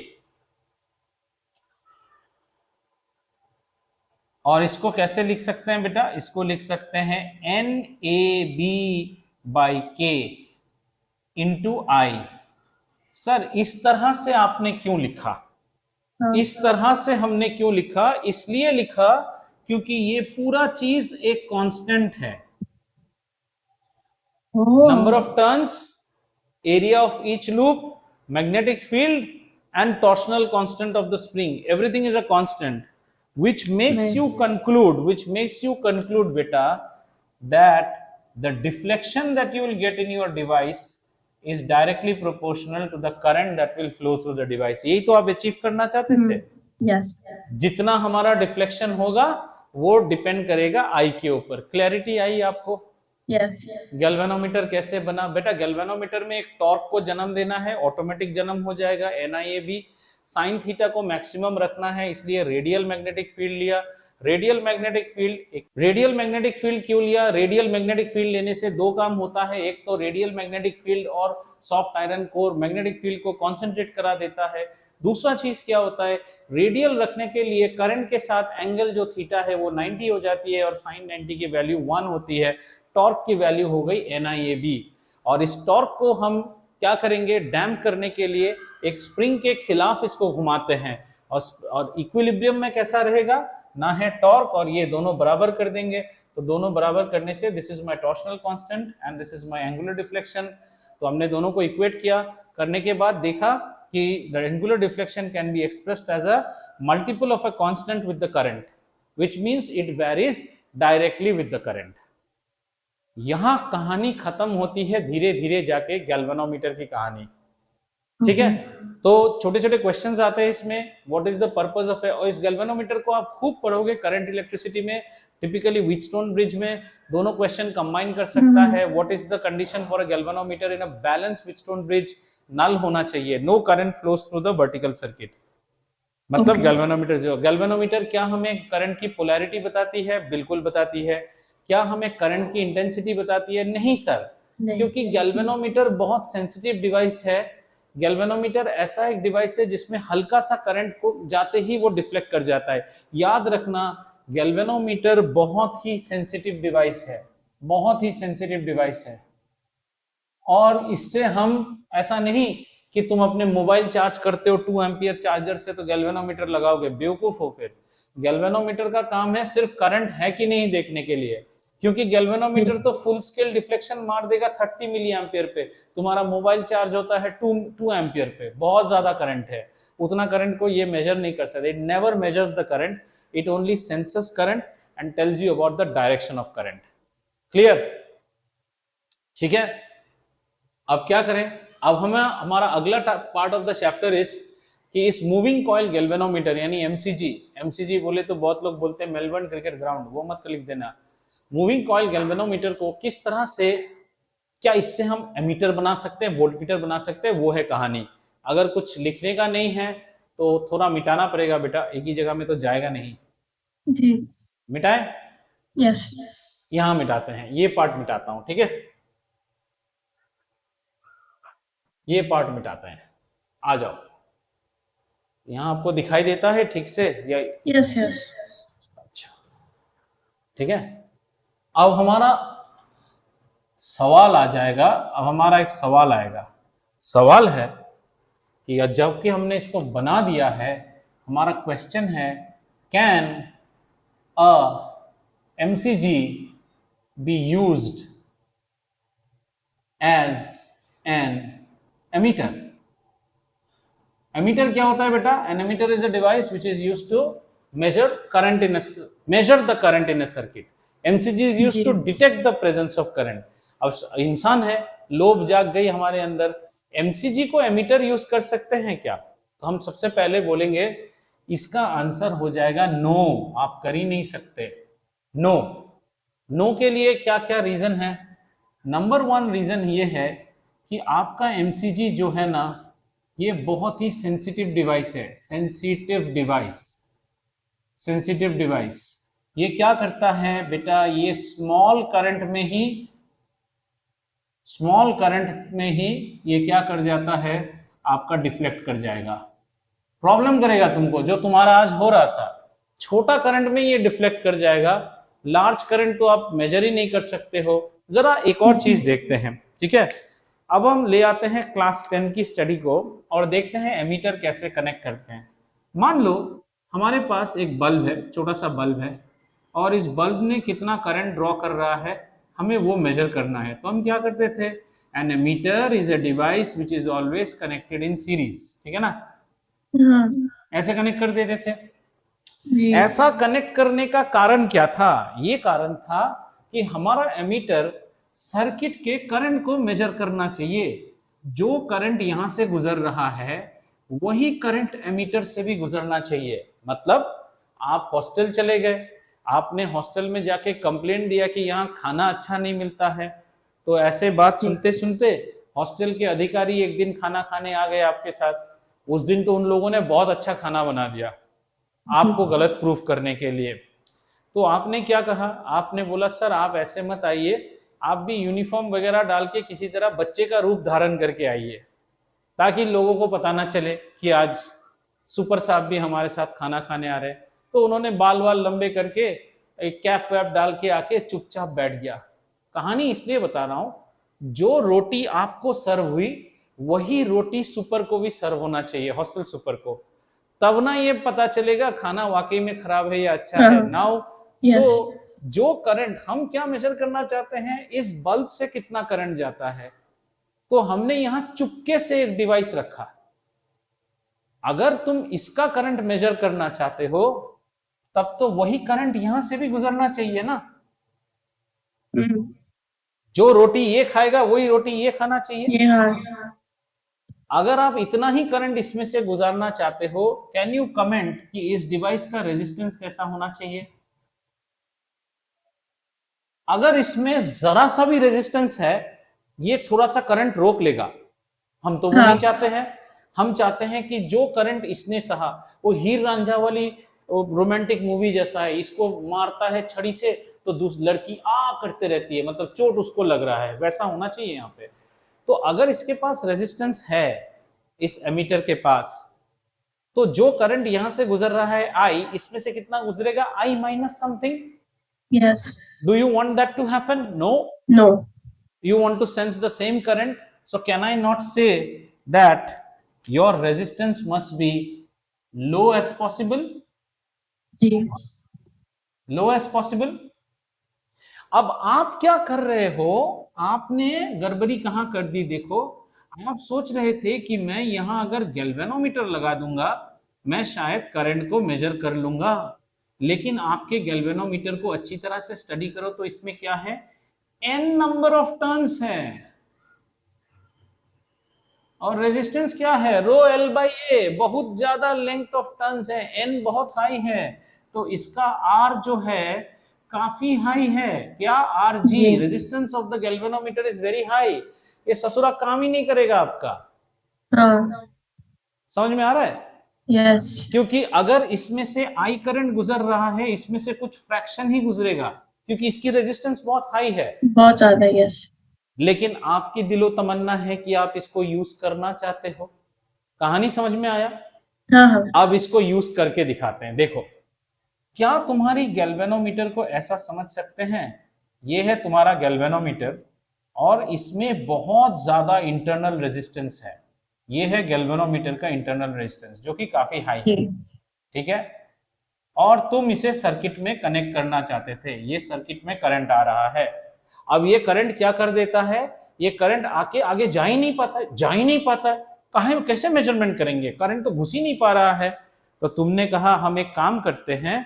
और इसको कैसे लिख सकते हैं बेटा? इसको लिख सकते हैं NAB by K into I। Sir इस तरह से आपने क्यों लिखा? हाँ. इस तरह से हमने क्यों लिखा? इसलिए लिखा क्योंकि ये पूरा चीज एक कांस्टेंट है। Oh. Number of turns, area of each loop, magnetic field and torsional constant of the spring, everything is a constant, which makes Nice. you conclude beta that the deflection that you will get in your device is directly proportional to the current that will flow through the device. यही तो आप achieve करना चाहते थे। Yes. जितना हमारा deflection होगा वो डिपेंड करेगा आई के ऊपर। क्लैरिटी आई आपको? Yes. गैल्वेनोमीटर कैसे बना बेटा? गैल्वेनोमीटर में एक टॉर्क को जन्म देना है, ऑटोमेटिक जन्म हो जाएगा NIAB। साइन थीटा को मैक्सिमम रखना है, इसलिए रेडियल मैग्नेटिक फील्ड लिया। रेडियल मैग्नेटिक फील्ड क्यों लिया? रेडियल मैग्नेटिक फील्ड लेने से दो काम होता है, एक तो रेडियल मैग्नेटिक फील्ड और soft iron core magnetic field को कॉन्सेंट्रेट करा देता है। दूसरा चीज क्या होता है, रेडियल रखने के लिए करंट के साथ एंगल जो थीटा है वो 90 हो जाती है और साइन 90 की वैल्यू 1 होती है। टॉर्क की वैल्यू हो गई NIAB, और इस टॉर्क को हम क्या करेंगे, डैम्प करने के लिए एक स्प्रिंग के खिलाफ इसको घुमाते हैं, और इक्विलिब्रियम में कैसा रहेगा, ना है टॉर्क और ये दोनों बराबर कर देंगे। तो दोनों बराबर करने से this is my torsional constant and this is my angular deflection. तो हमने दोनों को इक्वेट किया, करने के बाद देखा कि the angular deflection can be expressed as a multiple of a constant with the current, which means it varies directly with the current. यहां कहानी खत्म होती है धीरे धीरे जाके गैल्वेनोमीटर की कहानी, ठीक है। तो छोटे छोटे क्वेश्चंस आते हैं इसमें, what is the purpose of इस गैल्वेनोमीटर को आप खूब पढ़ोगे करंट इलेक्ट्रिसिटी में, टिपिकली व्हीटस्टोन ब्रिज में दोनों क्वेश्चन कंबाइन कर सकता है। What is the condition for a galvanometer in a balance Wheatstone bridge? Null होना चाहिए, no current flows through the vertical circuit, मतलब गैल्वेनोमीटर जो, गैल्वेनोमीटर क्या हमें करंट की पोलैरिटी बताती है? बिल्कुल बताती है। क्या हमें करंट की इंटेंसिटी बताती है? नहीं सर, क्योंकि गैल्वेनोमीटर बहुत सेंसिटिव डिवाइस है। गैल्वेनोमीटर ऐसा एक डिवाइस है जिसमें हल्का सा करंट को जाते ही वो डिफ्लेक्ट कर जाता है। याद रखना, गैल्वेनोमीटर बहुत ही सेंसिटिव डिवाइस है, बहुत ही सेंसिटिव डिवाइस है। और इससे हम ऐसा नहीं कि तुम अपने मोबाइल चार्ज करते हो 2 एम्पियर चार्जर से तो गैल्वेनोमीटर लगाओगे, बेवकूफ हो फिर। गैल्वेनोमीटर का काम है सिर्फ करंट है कि नहीं देखने के लिए, क्योंकि गैल्वेनोमीटर तो फुल स्केल डिफ्लेक्शन मार देगा 30 मिली एम्पियर पे। तुम्हारा मोबाइल चार्ज होता है 2 एम्पियर पे, बहुत ज्यादा करंट है, उतना करंट को ये मेजर नहीं कर सकते। It never measures the current, it only senses current and tells you about the direction of current. Clear? ठीक है, अब क्या करें, अब हमें हमारा अगला part of the chapter is कि इस मूविंग कॉइल गैल्वेनोमीटर यानी एमसीजी बोले तो बहुत लोग बोलते हैं मेलबर्न क्रिकेट ग्राउंड, वो मत लिख देना। मूविंग कॉइल गैल्वेनोमीटर को किस तरह से, क्या इससे हम एमीटर बना सकते हैं, वोल्टमीटर बना सकते हैं, वो है कहानी। अगर कुछ लिखने का नहीं है तो थोड़ा मिटाना पड़ेगा बेटा, एक ही जगह में तो जाएगा नहीं जी। मिटाए? यस। यहां मिटाते हैं, ये पार्ट मिटाता हूं, ठीक है, ये पार्ट मिटाते हैं। आ जाओ, यहां आपको दिखाई देता है ठीक से या? Yes yes. अच्छा, ठीक है। अब हमारा सवाल आ जाएगा, अब हमारा एक सवाल आएगा। सवाल है कि जबकि हमने इसको बना दिया है, हमारा क्वेश्चन है can a MCG be used as an ammeter? Ammeter क्या होता है बेटा? An ammeter is a device which is used to measure the current in a circuit. MCG is used to detect the presence of current. अब इंसान है, लोभ जाग गई हमारे अंदर, MCG को एमीटर यूज कर सकते हैं क्या? तो हम सबसे पहले बोलेंगे इसका आंसर हो जाएगा नो, आप कर ही नहीं सकते। नो के लिए क्या क्या रीजन है? नंबर 1 रीजन ये है कि आपका MCG जो है ना, ये बहुत ही सेंसिटिव डिवाइस है। सेंसिटिव डिवाइस ये क्या करता है बेटा, ये स्मॉल करंट में ही ये क्या कर जाता है, आपका डिफ्लेक्ट कर जाएगा, प्रॉब्लम करेगा तुमको, जो तुम्हारा आज हो रहा था। छोटा करंट में ये डिफ्लेक्ट कर जाएगा, लार्ज करंट तो आप मेजर ही नहीं कर सकते हो। जरा एक और चीज देखते हैं, ठीक है। अब हम ले आते हैं क्लास 10 की स्टडी को और देखते हैं एमीटर कैसे कनेक्ट करते हैं। मान लो हमारे पास एक बल्ब है, छोटा सा बल्ब है, और इस बल्ब ने कितना करंट ड्रॉ कर रहा है हमें वो मेजर करना है। तो हम क्या करते थे, an ammeter is a device which is always connected in series, ठीक है ना। हाँ ऐसे कनेक्ट कर देते थे। जी ऐसा कनेक्ट करने का कारण क्या था? ये कारण था कि हमारा एमीटर सर्किट के करंट को मेजर करना चाहिए। जो करंट यहां से गुजर रहा है वही करंट एमीटर से भी गुजरना चाहिए। मतलब आप हॉस्टल चले गए, आपने हॉस्टल में जाके कंप्लेंट दिया कि यहाँ खाना अच्छा नहीं मिलता है, तो ऐसे बात जी सुनते सुनते हॉस्टल के अधिकारी एक दिन खाना खाने आ गए आपके साथ। उस दिन तो उन लोगों ने बहुत अच्छा खाना बना दिया आपको गलत प्रूफ करने के लिए। तो आपने क्या कहा? आपने बोला सर आप ऐसे मत आइए, आप भी यूनिफॉर्म वगैरह डाल के किसी तरह बच्चे का रूप धारण करके आइए, ताकि लोगों को पता ना चले कि आज सुपर साहब भी हमारे साथ खाना खाने आ रहे हैं। तो उन्होंने बाल वाल लंबे करके एक कैप वैप डाल के आके चुपचाप बैठ गया। कहानी इसलिए बता रहा हूं, जो रोटी आपको सर्व हुई वही रोटी सुपर को भी सर्व होना चाहिए, हॉस्टल सुपर को। तब ना ये पता चलेगा खाना वाकई में खराब है या अच्छा है। हाँ नाउ सो यस जो करंट हम क्या मेजर करना चाहते हैं, इस बल्ब से कितना करंट जाता है, तो हमने यहां चुपके से एक डिवाइस रखा। अगर तुम इसका करंट मेजर करना चाहते हो तब तो वही करंट यहां से भी गुजरना चाहिए ना। जो रोटी ये खाएगा वही रोटी ये खाना चाहिए। ये हाँ अगर आप इतना ही करंट इसमें से गुजारना चाहते हो, कैन यू कमेंट कि इस डिवाइस का रेजिस्टेंस कैसा होना चाहिए? अगर इसमें जरा सा भी रेजिस्टेंस है, ये थोड़ा सा करंट रोक लेगा। हम तो वो हाँ नहीं चाहते हैं। हम चाहते हैं कि जो करंट इसने सहा, वो हीर रांझा वाली रोमांटिक मूवी जैसा है, इसको मारता है छड़ी से तो दूसरी लड़की आ करते रहती है, मतलब चोट उसको लग रहा है, वैसा होना चाहिए यहाँ पे। तो अगर इसके पास रेजिस्टेंस है, इस एमीटर के पास, तो जो करंट यहां से गुजर रहा है आई, इसमें से कितना गुजरेगा? I minus something. Yes Do you want that to happen? No. No You want to sense the same current. So can I not say that your resistance must be low as possible? जी Low as possible. अब आप क्या कर रहे हो? आपने गड़बड़ी कहां कर दी? देखो, आप सोच रहे थे कि मैं यहां अगर गैल्वेनोमीटर लगा दूंगा मैं शायद करंट को मेजर कर लूंगा। लेकिन आपके गैल्वेनोमीटर को अच्छी तरह से स्टडी करो तो इसमें क्या है? n नंबर ऑफ टर्न्स है। और रेजिस्टेंस क्या है? रो एल बाई ए, बहुत ज्यादा लेंथ ऑफ टर्न्स है, एन बहुत हाई है, तो इसका आर जो है काफी हाई है। क्या? आर जी, जी resistance of the galvanometer is very high. ये ससुरा काम ही नहीं करेगा आपका। हाँ समझ में आ रहा है? यस क्योंकि अगर इसमें से आई करंट गुजर रहा है, इसमें से कुछ फ्रैक्शन ही गुजरेगा, क्योंकि इसकी रेजिस्टेंस बहुत हाई है। बहुत ज्यादा यस लेकिन आपकी दिलो तमन्ना है कि आप इसको यूज करना चाहते हो। कहानी समझ में आया? हाँ हाँ अब इसको यूज करके दिखाते हैं। देखो, क्या तुम्हारी गैल्वेनोमीटर को ऐसा समझ सकते हैं? ये है तुम्हारा गैल्वेनोमीटर और इसमें बहुत ज्यादा इंटरनल रेजिस्टेंस है। ये है गैल्वेनोमीटर का इंटरनल रेजिस्टेंस जो कि काफी हाई जी है, ठीक है। और तुम इसे सर्किट में कनेक्ट करना चाहते थे, ये सर्किट में करंट आ रहा है। अब ये करंट क्या कर देता है? ये करंट आके आगे जा ही नहीं पाता है, जा ही नहीं पाता है। कहां कैसे मेजरमेंट करेंगे? करंट तो घुस ही नहीं पा रहा है। तो तुमने कहा हम एक काम करते हैं,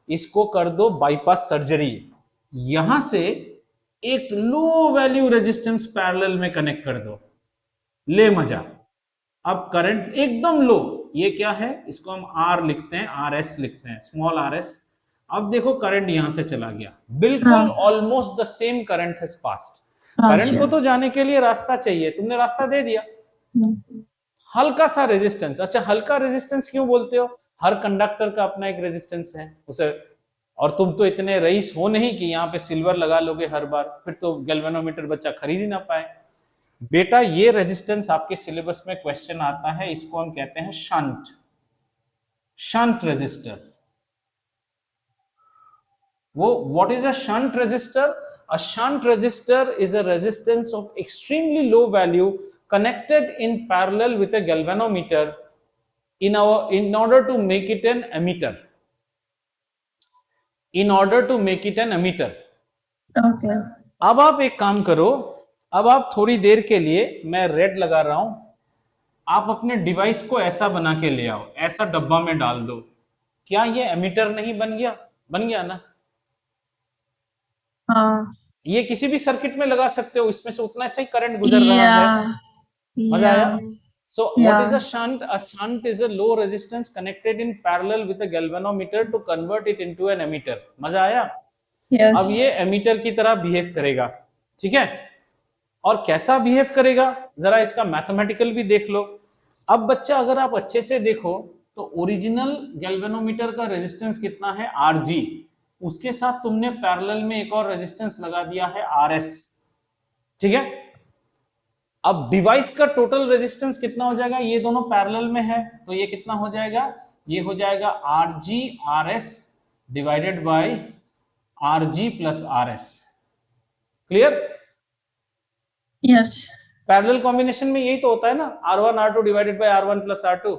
इसको कर दो बाईपास सर्जरी। यहां से एक लो वैल्यू रेजिस्टेंस पैरेलल में कनेक्ट कर दो, ले मजा। अब करंट एकदम लो, ये क्या है? इसको हम आर लिखते हैं, आर एस लिखते हैं, स्मॉल आर एस। अब देखो करंट यहां से चला गया, बिल्कुल हाँ almost the same current has passed. Pass current को तो यस जाने के लिए रास्ता चाहिए, तुमने रास्ता दे दिया। हल्का सा रेजिस्टेंस, अच्छा हल्का रेजिस्टेंस क्यों बोलते हो? हर कंडक्टर का अपना एक रेजिस्टेंस है उसे। और तुम तो इतने रईस हो नहीं कि यहाँ पे सिल्वर लगा लोगे हर बार, फिर तो गैल्वेनोमीटर बच्चा खरीद ही ना पाए। बेटा ये रेजिस्टेंस आपके सिलेबस में क्वेश्चन आता है, इसको हम कहते हैं शंट, शंट रेजिस्टर। वो what is a shunt resistor? A shunt resistor is a resistance of extremely low value connected in parallel with a galvanometer in order to make it an emitter. In order to make it an emitter. Okay अब आप एक काम करो, अब आप थोड़ी देर के लिए, मैं रेड लगा रहा हूं, आप अपने डिवाइस को ऐसा बना के ले आओ, ऐसा डब्बा में डाल दो, क्या ये एमीटर नहीं बन गया? बन गया ना। हाँ, ये किसी भी सर्किट में लगा सकते हो, इसमें से उतना सा ही करंट गुजर रहा है। yeah, मजा आया? yeah, So what is yeah, a shunt? A shunt is a low resistance connected in parallel with a galvanometer to convert it into an ammeter. मजा आया? अब yes, ये एमीटर की तरह बिहेव करेगा, ठीक है? और कैसा बिहेव करेगा, जरा इसका मैथमेटिकल भी देख लो। अब बच्चा अगर आप अच्छे से देखो तो ओरिजिनल गैल्वेनोमीटर का रेजिस्टेंस कितना है? Rg। उसके साथ तुमने पैरेलल में एक और रेजिस्टेंस लगा दिया है Rs, ठीक है? अब डिवाइस का टोटल रेजिस्टेंस कितना हो जाएगा? ये दोनों पैरेलल में है तो ये कितना हो जाएगा? ये हो जाएगा Rg Rs divided by Rg plus Rs। Clear? yes, parallel combination में यही तो होता है ना, R1 R2 divided by R1 plus R2।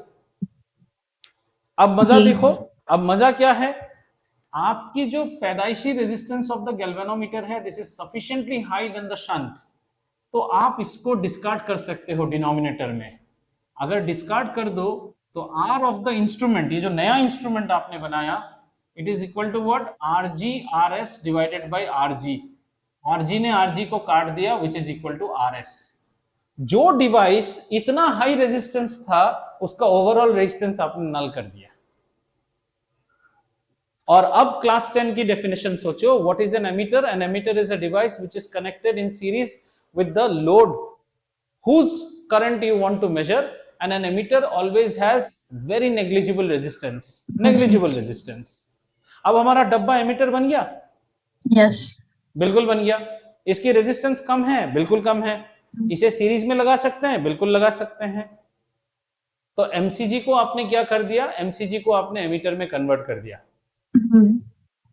अब मजा जी, देखो, अब मजा क्या है? आपकी जो पैदाइशी रेजिस्टेंस ऑफ द गैल्वेनोमीटर है, this is sufficiently high than the shunt, तो आप इसको डिस्कार्ड कर सकते हो डिनोमिनेटर में। अगर डिस्कार्ड कर दो तो आर ऑफ द इंस्ट्रूमेंट, ये जो नया इंस्ट्रूमेंट आपने बनाया, it is equal to what? Rg Rs divided by Rg। Rg ने Rg को काट दिया, which is equal to Rs। जो डिवाइस इतना हाई रेजिस्टेंस था उसका ओवरऑल रेजिस्टेंस आपने नल कर दिया। और अब क्लास 10 की डेफिनेशन सोचो, what is an ammeter? An ammeter is a device which is connected in series with the load whose current you want to measure, and an emitter always has very negligible resistance, अब हमारा डब्बा emitter बन गया? yes, बिल्कुल बन गया। इसकी resistance कम है? बिल्कुल कम है। इसे सीरीज में लगा सकते हैं? बिल्कुल लगा सकते हैं। तो एमसीजी को आपने क्या कर दिया? एमसीजी को आपने एमिटर में कन्वर्ट कर दिया।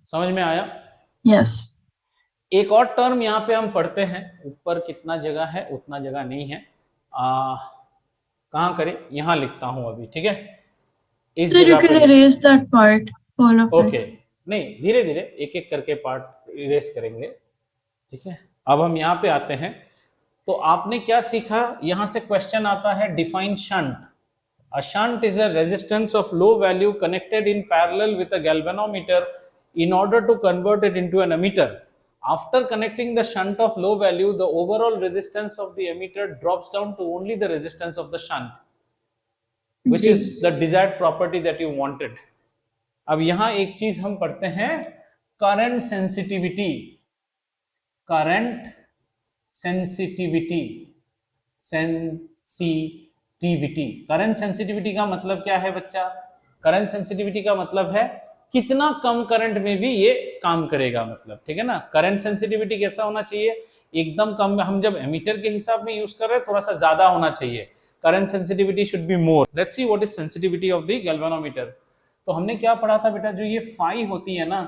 समझ में आया? yes, एक और टर्म यहाँ पे हम पढ़ते हैं, ऊपर कितना जगह है? उतना जगह नहीं है। कहाँ करें? यहाँ लिखता हूं अभी, ठीक है? इस so you जगह can पे erase that part, all of okay, it. नहीं धीरे धीरे एक एक करके पार्ट इरेज करेंगे, ठीक है? अब हम यहाँ पे आते हैं, तो आपने क्या सीखा? यहाँ से क्वेश्चन आता है, define shunt. A shunt is a resistance of low value connected in parallel with a galvanometer in order to convert it into an ammeter. After connecting the shunt of low value, the overall resistance of the ammeter drops down to only the resistance of the shunt, which is the desired property that you wanted. अब यहाँ एक चीज हम पढ़ते हैं, current sensitivity. Current sensitivity, current sensitivity का मतलब क्या है बच्चा? करंट सेंसिटिविटी का मतलब है कितना कम करंट में भी ये काम करेगा, मतलब, ठीक है ना? करंट सेंसिटिविटी कैसा होना चाहिए? एकदम कम। हम जब एमीटर के हिसाब में यूज कर रहे हैं थोड़ा सा ज्यादा होना चाहिए। Current sensitivity should be more. Let's see what is sensitivity of the galvanometer. तो हमने क्या पढ़ा था बेटा? जो ये फाई होती है ना,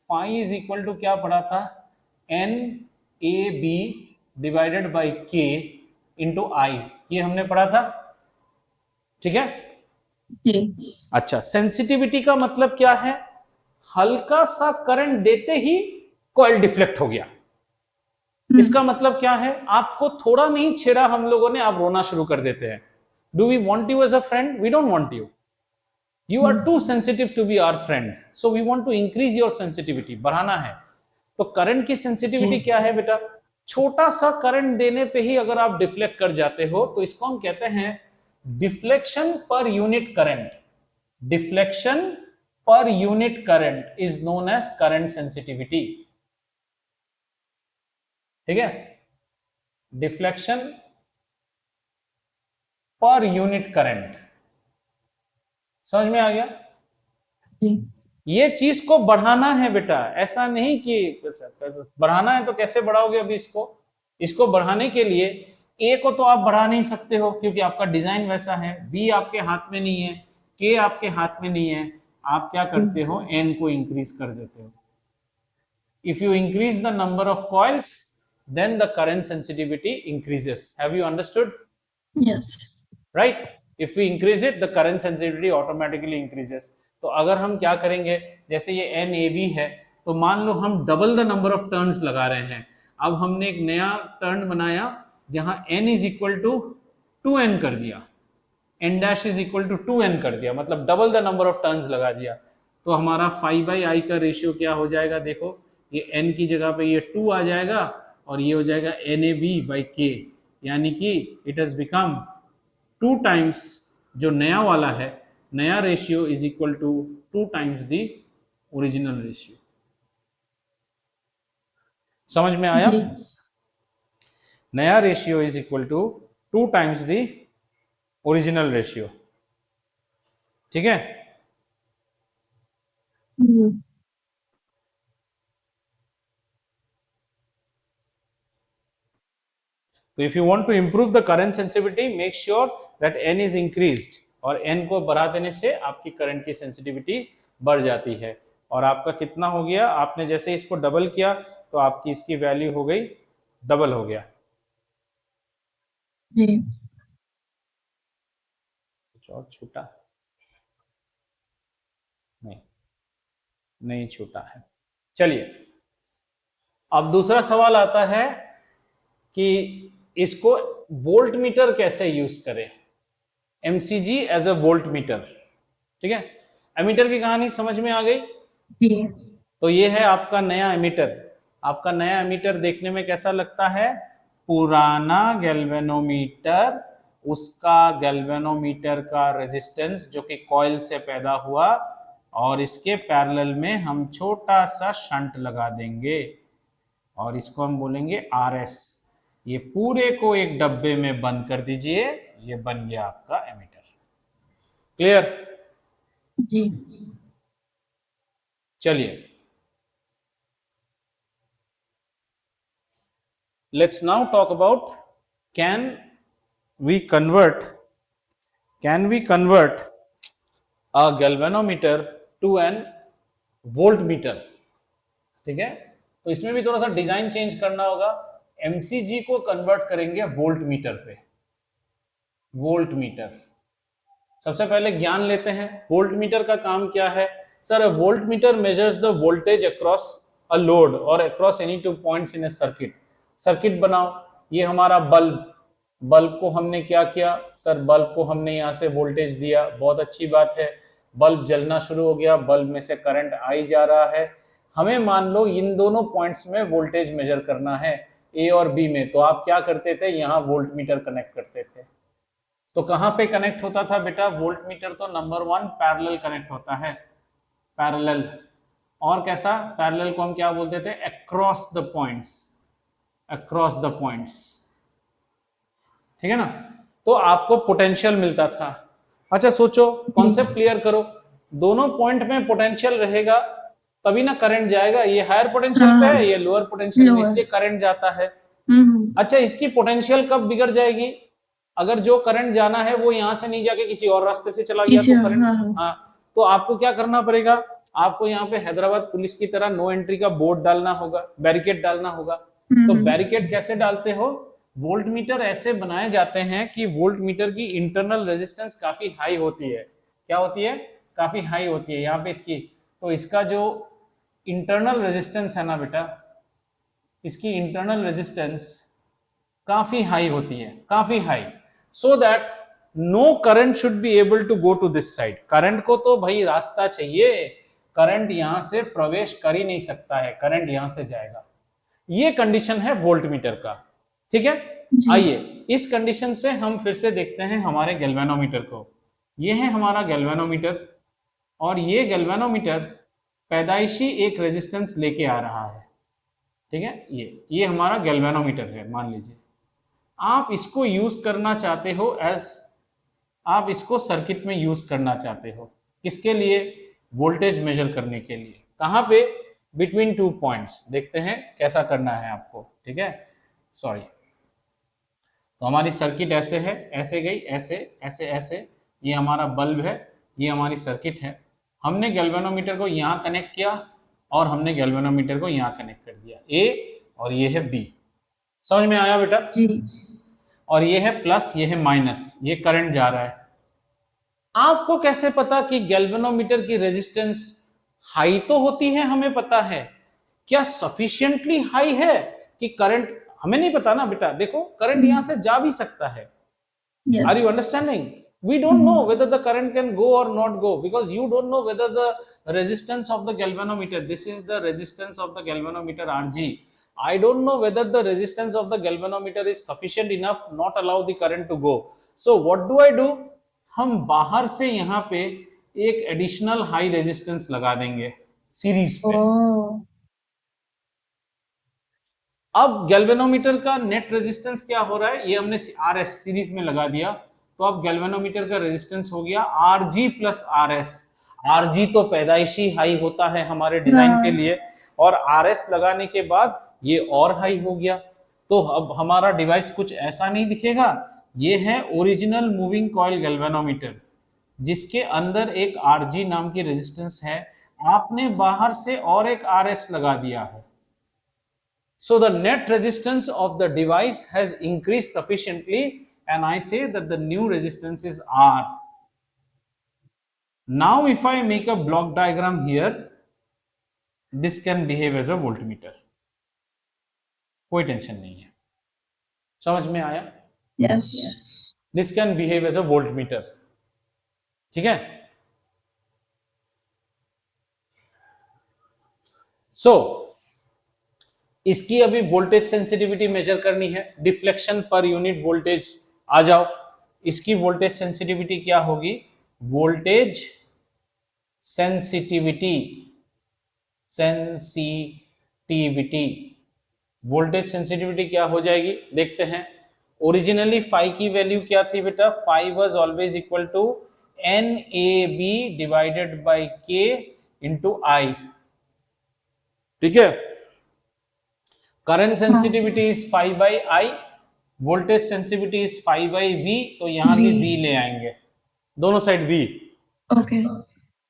फाई इज इक्वल टू क्या पढ़ा था? NAB divided by K into I, ये हमने पढ़ा था, ठीक है? अच्छा, सेंसिटिविटी का मतलब क्या है? हल्का सा करंट देते ही कॉइल डिफ्लेक्ट हो गया। इसका मतलब क्या है? आपको थोड़ा नहीं छेड़ा हम लोगों ने, आप रोना शुरू कर देते हैं। Do we want you as a friend? We don't want you. You are too sensitive to be our friend, so we want to increase your sensitivity, बढ़ाना है। तो करंट की सेंसिटिविटी क्या है बेटा? छोटा सा करंट देने पे ही अगर आप डिफ्लेक्ट कर जाते हो तो इसको हम कहते हैं deflection per unit current. Deflection per unit current is known as current sensitivity, ठीक है? डिफ्लेक्शन पर यूनिट करंट, समझ में आ गया? ये चीज को बढ़ाना है बेटा, ऐसा नहीं कि बढ़ाना है तो कैसे बढ़ाओगे? अभी इसको बढ़ाने के लिए ए को तो आप बढ़ा नहीं सकते हो क्योंकि आपका डिजाइन वैसा है, बी आपके हाथ में नहीं है, के आपके हाथ में नहीं है। आप क्या करते हो? एन को इंक्रीज कर देते हो। If you increase the number of coils then the current sensitivity increases. Have you understood? Yes. Right? If we increase it, the current sensitivity automatically increases. तो अगर हम क्या करेंगे, जैसे ये NAB है, तो मान लो हम double the number of turns लगा रहे हैं। अब हमने एक नया टर्न बनाया जहां n is equal to 2n कर दिया, n dash is equal to 2n कर दिया, मतलब double the number of turns लगा दिया, तो हमारा 5/i का रेशियो क्या हो जाएगा, देखो ये n की जगह पे ये 2 आ जाएगा और ये हो जाएगा NAB/K, यानी कि इट हैज बिकम 2 टाइम्स जो नया वाला है, नया ratio is equal to 2 times the original ratio. समझ में आया? जी। नया ratio is equal to 2 times the original ratio, ठीक है। हम्म। तो if you want to improve the current sensitivity, make sure that n is increased, और n को बढ़ा देने से आपकी करंट की सेंसिटिविटी बढ़ जाती है। और आपका कितना हो गया, आपने जैसे इसको डबल किया तो आपकी इसकी वैल्यू हो गई डबल हो गया। जी। कुछ और छूटा? नहीं, नहीं छूटा है। चलिए, अब दूसरा सवाल आता है कि इसको वोल्ट मीटर कैसे यूज करें, MCG as a volt meter, ठीक है। एमीटर की कहानी समझ में आ गई। जी। तो ये है आपका नया एमीटर। आपका नया एमीटर देखने में कैसा लगता है, पुराना गैल्वेनोमीटर, उसका गैल्वेनोमीटर का रेजिस्टेंस जो कि कॉइल से पैदा हुआ, और इसके पैरेलल में हम छोटा सा शंट लगा देंगे और इसको हम बोलेंगे RS। ये पूरे को एक डब्बे में बंद कर दीजिए, ये बन गया आपका एमीटर। क्लियर? जी। चलिए, let's now talk about can we convert a galvanometer to an voltmeter, ठीक है। तो इसमें भी थोड़ा सा डिजाइन चेंज करना होगा, एमसीजी को कन्वर्ट करेंगे वोल्ट मीटर पे। वोल्ट मीटर, सबसे पहले ज्ञान लेते हैं वोल्ट मीटर का काम क्या है। Sir, a volt meter measures the voltage across a load और across any 2 points in a circuit. Circuit बनाओ, ये हमारा बल्ब, बल्ब को हमने क्या किया सर, बल्ब को हमने यहाँ से वोल्टेज दिया, बहुत अच्छी बात है, बल्ब जलना शुरू हो गया, बल्ब में से करंट आई जा रहा है। हमें मान लो इन दोनों पॉइंट्स में वोल्टेज मेजर करना है, ए और बी में, तो आप क्या करते थे, यहाँ वोल्ट मीटर कनेक्ट करते थे। तो कहां पे कनेक्ट होता था बेटा, वोल्ट मीटर तो नंबर 1 पैरेलल कनेक्ट होता है, पैरेलल। और कैसा, पैरेलल को हम क्या बोलते थे, across the points, across the points, ठीक है ना। तो आपको पोटेंशियल मिलता था। अच्छा सोचो, कॉन्सेप्ट क्लियर करो, दोनों पॉइंट में पोटेंशियल रहेगा तभी ना करंट जाएगा। ये हायर पोटेंशियल पे है, ये लोअर पोटेंशियल में, इसलिए करंट जाता है। अच्छा, इसकी पोटेंशियल कब बिगड़ जाएगी, अगर जो करंट जाना है वो यहां से नहीं जाके किसी और रास्ते से चला गया तो करंट, हाँ, तो आपको क्या करना पड़ेगा, आपको यहाँ पे हैदराबाद पुलिस की तरह नो एंट्री का बोर्ड डालना होगा, बैरिकेड डालना होगा। तो बैरिकेड कैसे डालते हो, वोल्ट मीटर ऐसे बनाए जाते हैं कि वोल्ट मीटर की इंटरनल रेजिस्टेंस काफी हाई होती है। क्या होती है, काफी हाई होती है यहाँ पे इसकी। तो इसका जो इंटरनल रेजिस्टेंस है ना बेटा, इसकी इंटरनल रेजिस्टेंस काफी हाई होती है, काफी high, so that no current should be able to go to this side. Current को तो भाई रास्ता चाहिए, करंट यहां से प्रवेश कर ही नहीं सकता है, करंट यहां से जाएगा। ये कंडीशन है वोल्ट मीटर का, ठीक है। आइए इस कंडीशन से हम फिर से देखते हैं हमारे गैल्वेनोमीटर को। ये है हमारा गैल्वेनोमीटर, और ये गैल्वेनोमीटर पैदाइशी एक रेजिस्टेंस लेके आ रहा है, ठीक है। ये हमारा गैल्वेनोमीटर है, मान लीजिए आप इसको यूज करना चाहते हो एज, आप इसको सर्किट में यूज करना चाहते हो, किसके लिए, वोल्टेज मेजर करने के लिए। कहां पे, बिटवीन 2 पॉइंट्स। देखते हैं कैसा करना है आपको, ठीक है। सॉरी, तो हमारी सर्किट ऐसे है, ऐसे गई, ऐसे ऐसे ऐसे, ये हमारा बल्ब है, ये हमारी सर्किट है। हमने गैल्वेनोमीटर को यहाँ कनेक्ट किया और हमने गैल्वेनोमीटर को यहाँ कनेक्ट कर दिया, ए और ये है बी। समझ में आया बेटा? जी। और ये है प्लस, ये है माइनस, ये करंट जा रहा है। आपको कैसे पता कि गैल्वेनोमीटर की रेजिस्टेंस हाई तो होती है, हमें पता है, क्या सफिशिएंटली हाई है कि करंट, हमें नहीं पता ना बेटा। देखो करंट यहां से जा भी सकता है, are you understanding, We don't know whether the current can go or not go, because you don't know whether the resistance of the galvanometer, this is the resistance of the galvanometer Rg, I don't know whether the resistance of the galvanometer is sufficient enough not allow the current to go. So what do I do, हम बाहर से यहाँ पे एक additional high resistance लगा देंगे series पे। अब गैल्वेनोमीटर का नेट रेजिस्टेंस क्या हो रहा है, ये हमने आरएस सीरीज में लगा दिया, तो अब गैल्वेनोमीटर का रेजिस्टेंस हो गया आरजी प्लस आरएस। आरजी तो पैदाइशी हाई होता है हमारे डिजाइन के लिए, और आरएस लगाने के बाद ये और हाई हो गया। तो अब हमारा डिवाइस कुछ ऐसा नहीं दिखेगा, ये है ओरिजिनल मूविंग कॉइल गैल्वेनोमीटर जिसके अंदर एक आरजी नाम की रेजिस्टेंस है, आपने बाहर से और एक आरएस लगा दिया है। So the net resistance of the device has increased sufficiently, and I say that the new resistance is R. Now if I make a block diagram here, this can behave as a voltmeter. कोई tension नहीं है, समझ में आया? Yes. This can behave as a voltmeter. ठीक है? So इसकी अभी वोल्टेज सेंसिटिविटी मेजर करनी है, डिफ्लेक्शन पर यूनिट वोल्टेज आ जाओ। इसकी वोल्टेज सेंसिटिविटी क्या होगी, वोल्टेज सेंसिटिविटी, वोल्टेज सेंसिटिविटी क्या हो जाएगी देखते हैं। ओरिजिनली फाई की वैल्यू क्या थी बेटा, phi was always equal to NAB divided by K into I, ठीक है। Current sensitivity is phi by I, voltage sensitivity is phi by V, तो यहां भी V ले आएंगे, दोनों साइड V। ओके।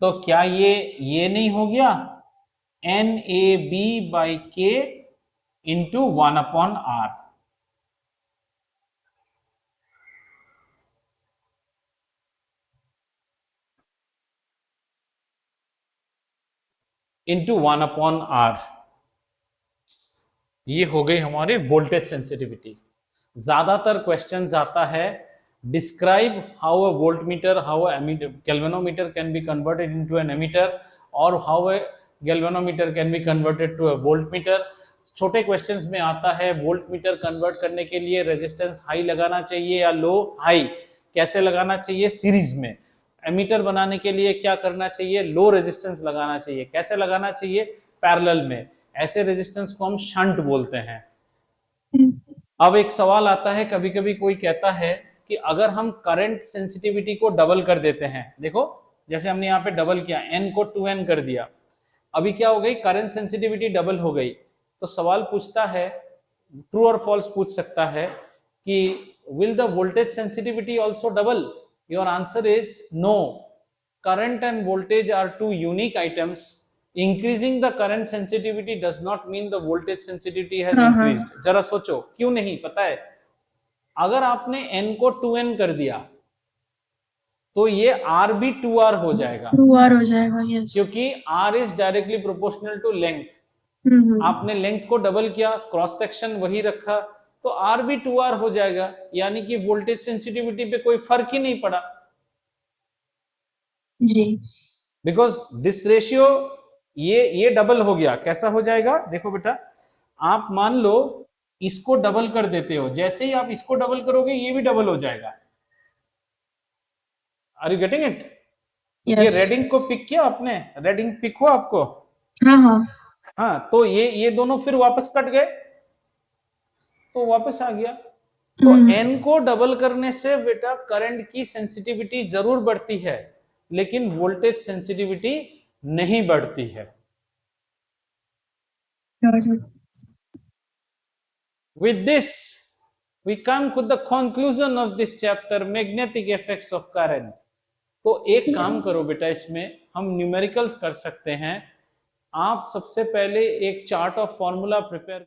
तो क्या ये नहीं हो गया, NAB by K into 1/R, into 1/R, ये हो गई हमारी वोल्टेज सेंसिटिविटी। ज्यादातर क्वेश्चंस आता है describe how a voltmeter, how a galvanometer can be converted into an ammeter, और how a galvanometer can be converted to a voltmeter. छोटे questions में आता है वोल्टमीटर कन्वर्ट करने के लिए रेजिस्टेंस हाई लगाना चाहिए या लो, हाई कैसे लगाना चाहिए सीरीज में, एमीटर बनाने के लिए क्या करना चाहिए, लो रेजिस्टेंस लगाना चाहिए, कैसे लगाना चाहिए पैरेलल में, ऐसे रेजिस्टेंस को हम शंट बोलते हैं। अब एक सवाल आता है, कभी कभी कोई कहता है कि अगर हम करंट सेंसिटिविटी को डबल कर देते हैं, देखो जैसे हमने यहाँ पे डबल किया, n को 2n कर दिया, अभी क्या हो गई, करंट सेंसिटिविटी डबल हो गई। तो सवाल पूछता है, ट्रू और फॉल्स पूछ सकता है कि will the voltage sensitivity also double? Your answer is no, current and voltage are two unique items. Increasing the current sensitivity does not mean the voltage sensitivity has increased. जरा सोचो क्यों नहीं, पता है, अगर आपने n को 2n कर दिया तो ये R भी 2R हो जाएगा, 2R हो जाएगा, यस, क्योंकि R is directly proportional to length. आपने लेंथ को डबल किया, क्रॉस सेक्शन वही रखा, तो R भी 2R हो जाएगा, यानी कि वोल्टेज सेंसिटिविटी पे कोई फर्क ही नहीं पड़ा जी, बिकॉज दिस रेशियो ये डबल हो गया। कैसा हो जाएगा, देखो बेटा, आप मान लो इसको डबल कर देते हो, जैसे ही आप इसको डबल करोगे ये भी डबल हो जाएगा। Are you getting it? ये रेडिंग को पिक किया आपने, रेडिंग पिक हुआ आपको? हाँ, तो ये दोनों फिर वापस कट गए, तो वापस आ गया। तो n को डबल करने से बेटा करंट की सेंसिटिविटी जरूर बढ़ती है, लेकिन वोल्टेज सेंसिटिविटी नहीं बढ़ती है। With this, we come to the conclusion of this chapter, magnetic effects of current. तो एक काम करो बेटा, इसमें हम न्यूमेरिकल्स कर सकते हैं। आप सबसे पहले एक चार्ट ऑफ फॉर्मूला प्रिपेयर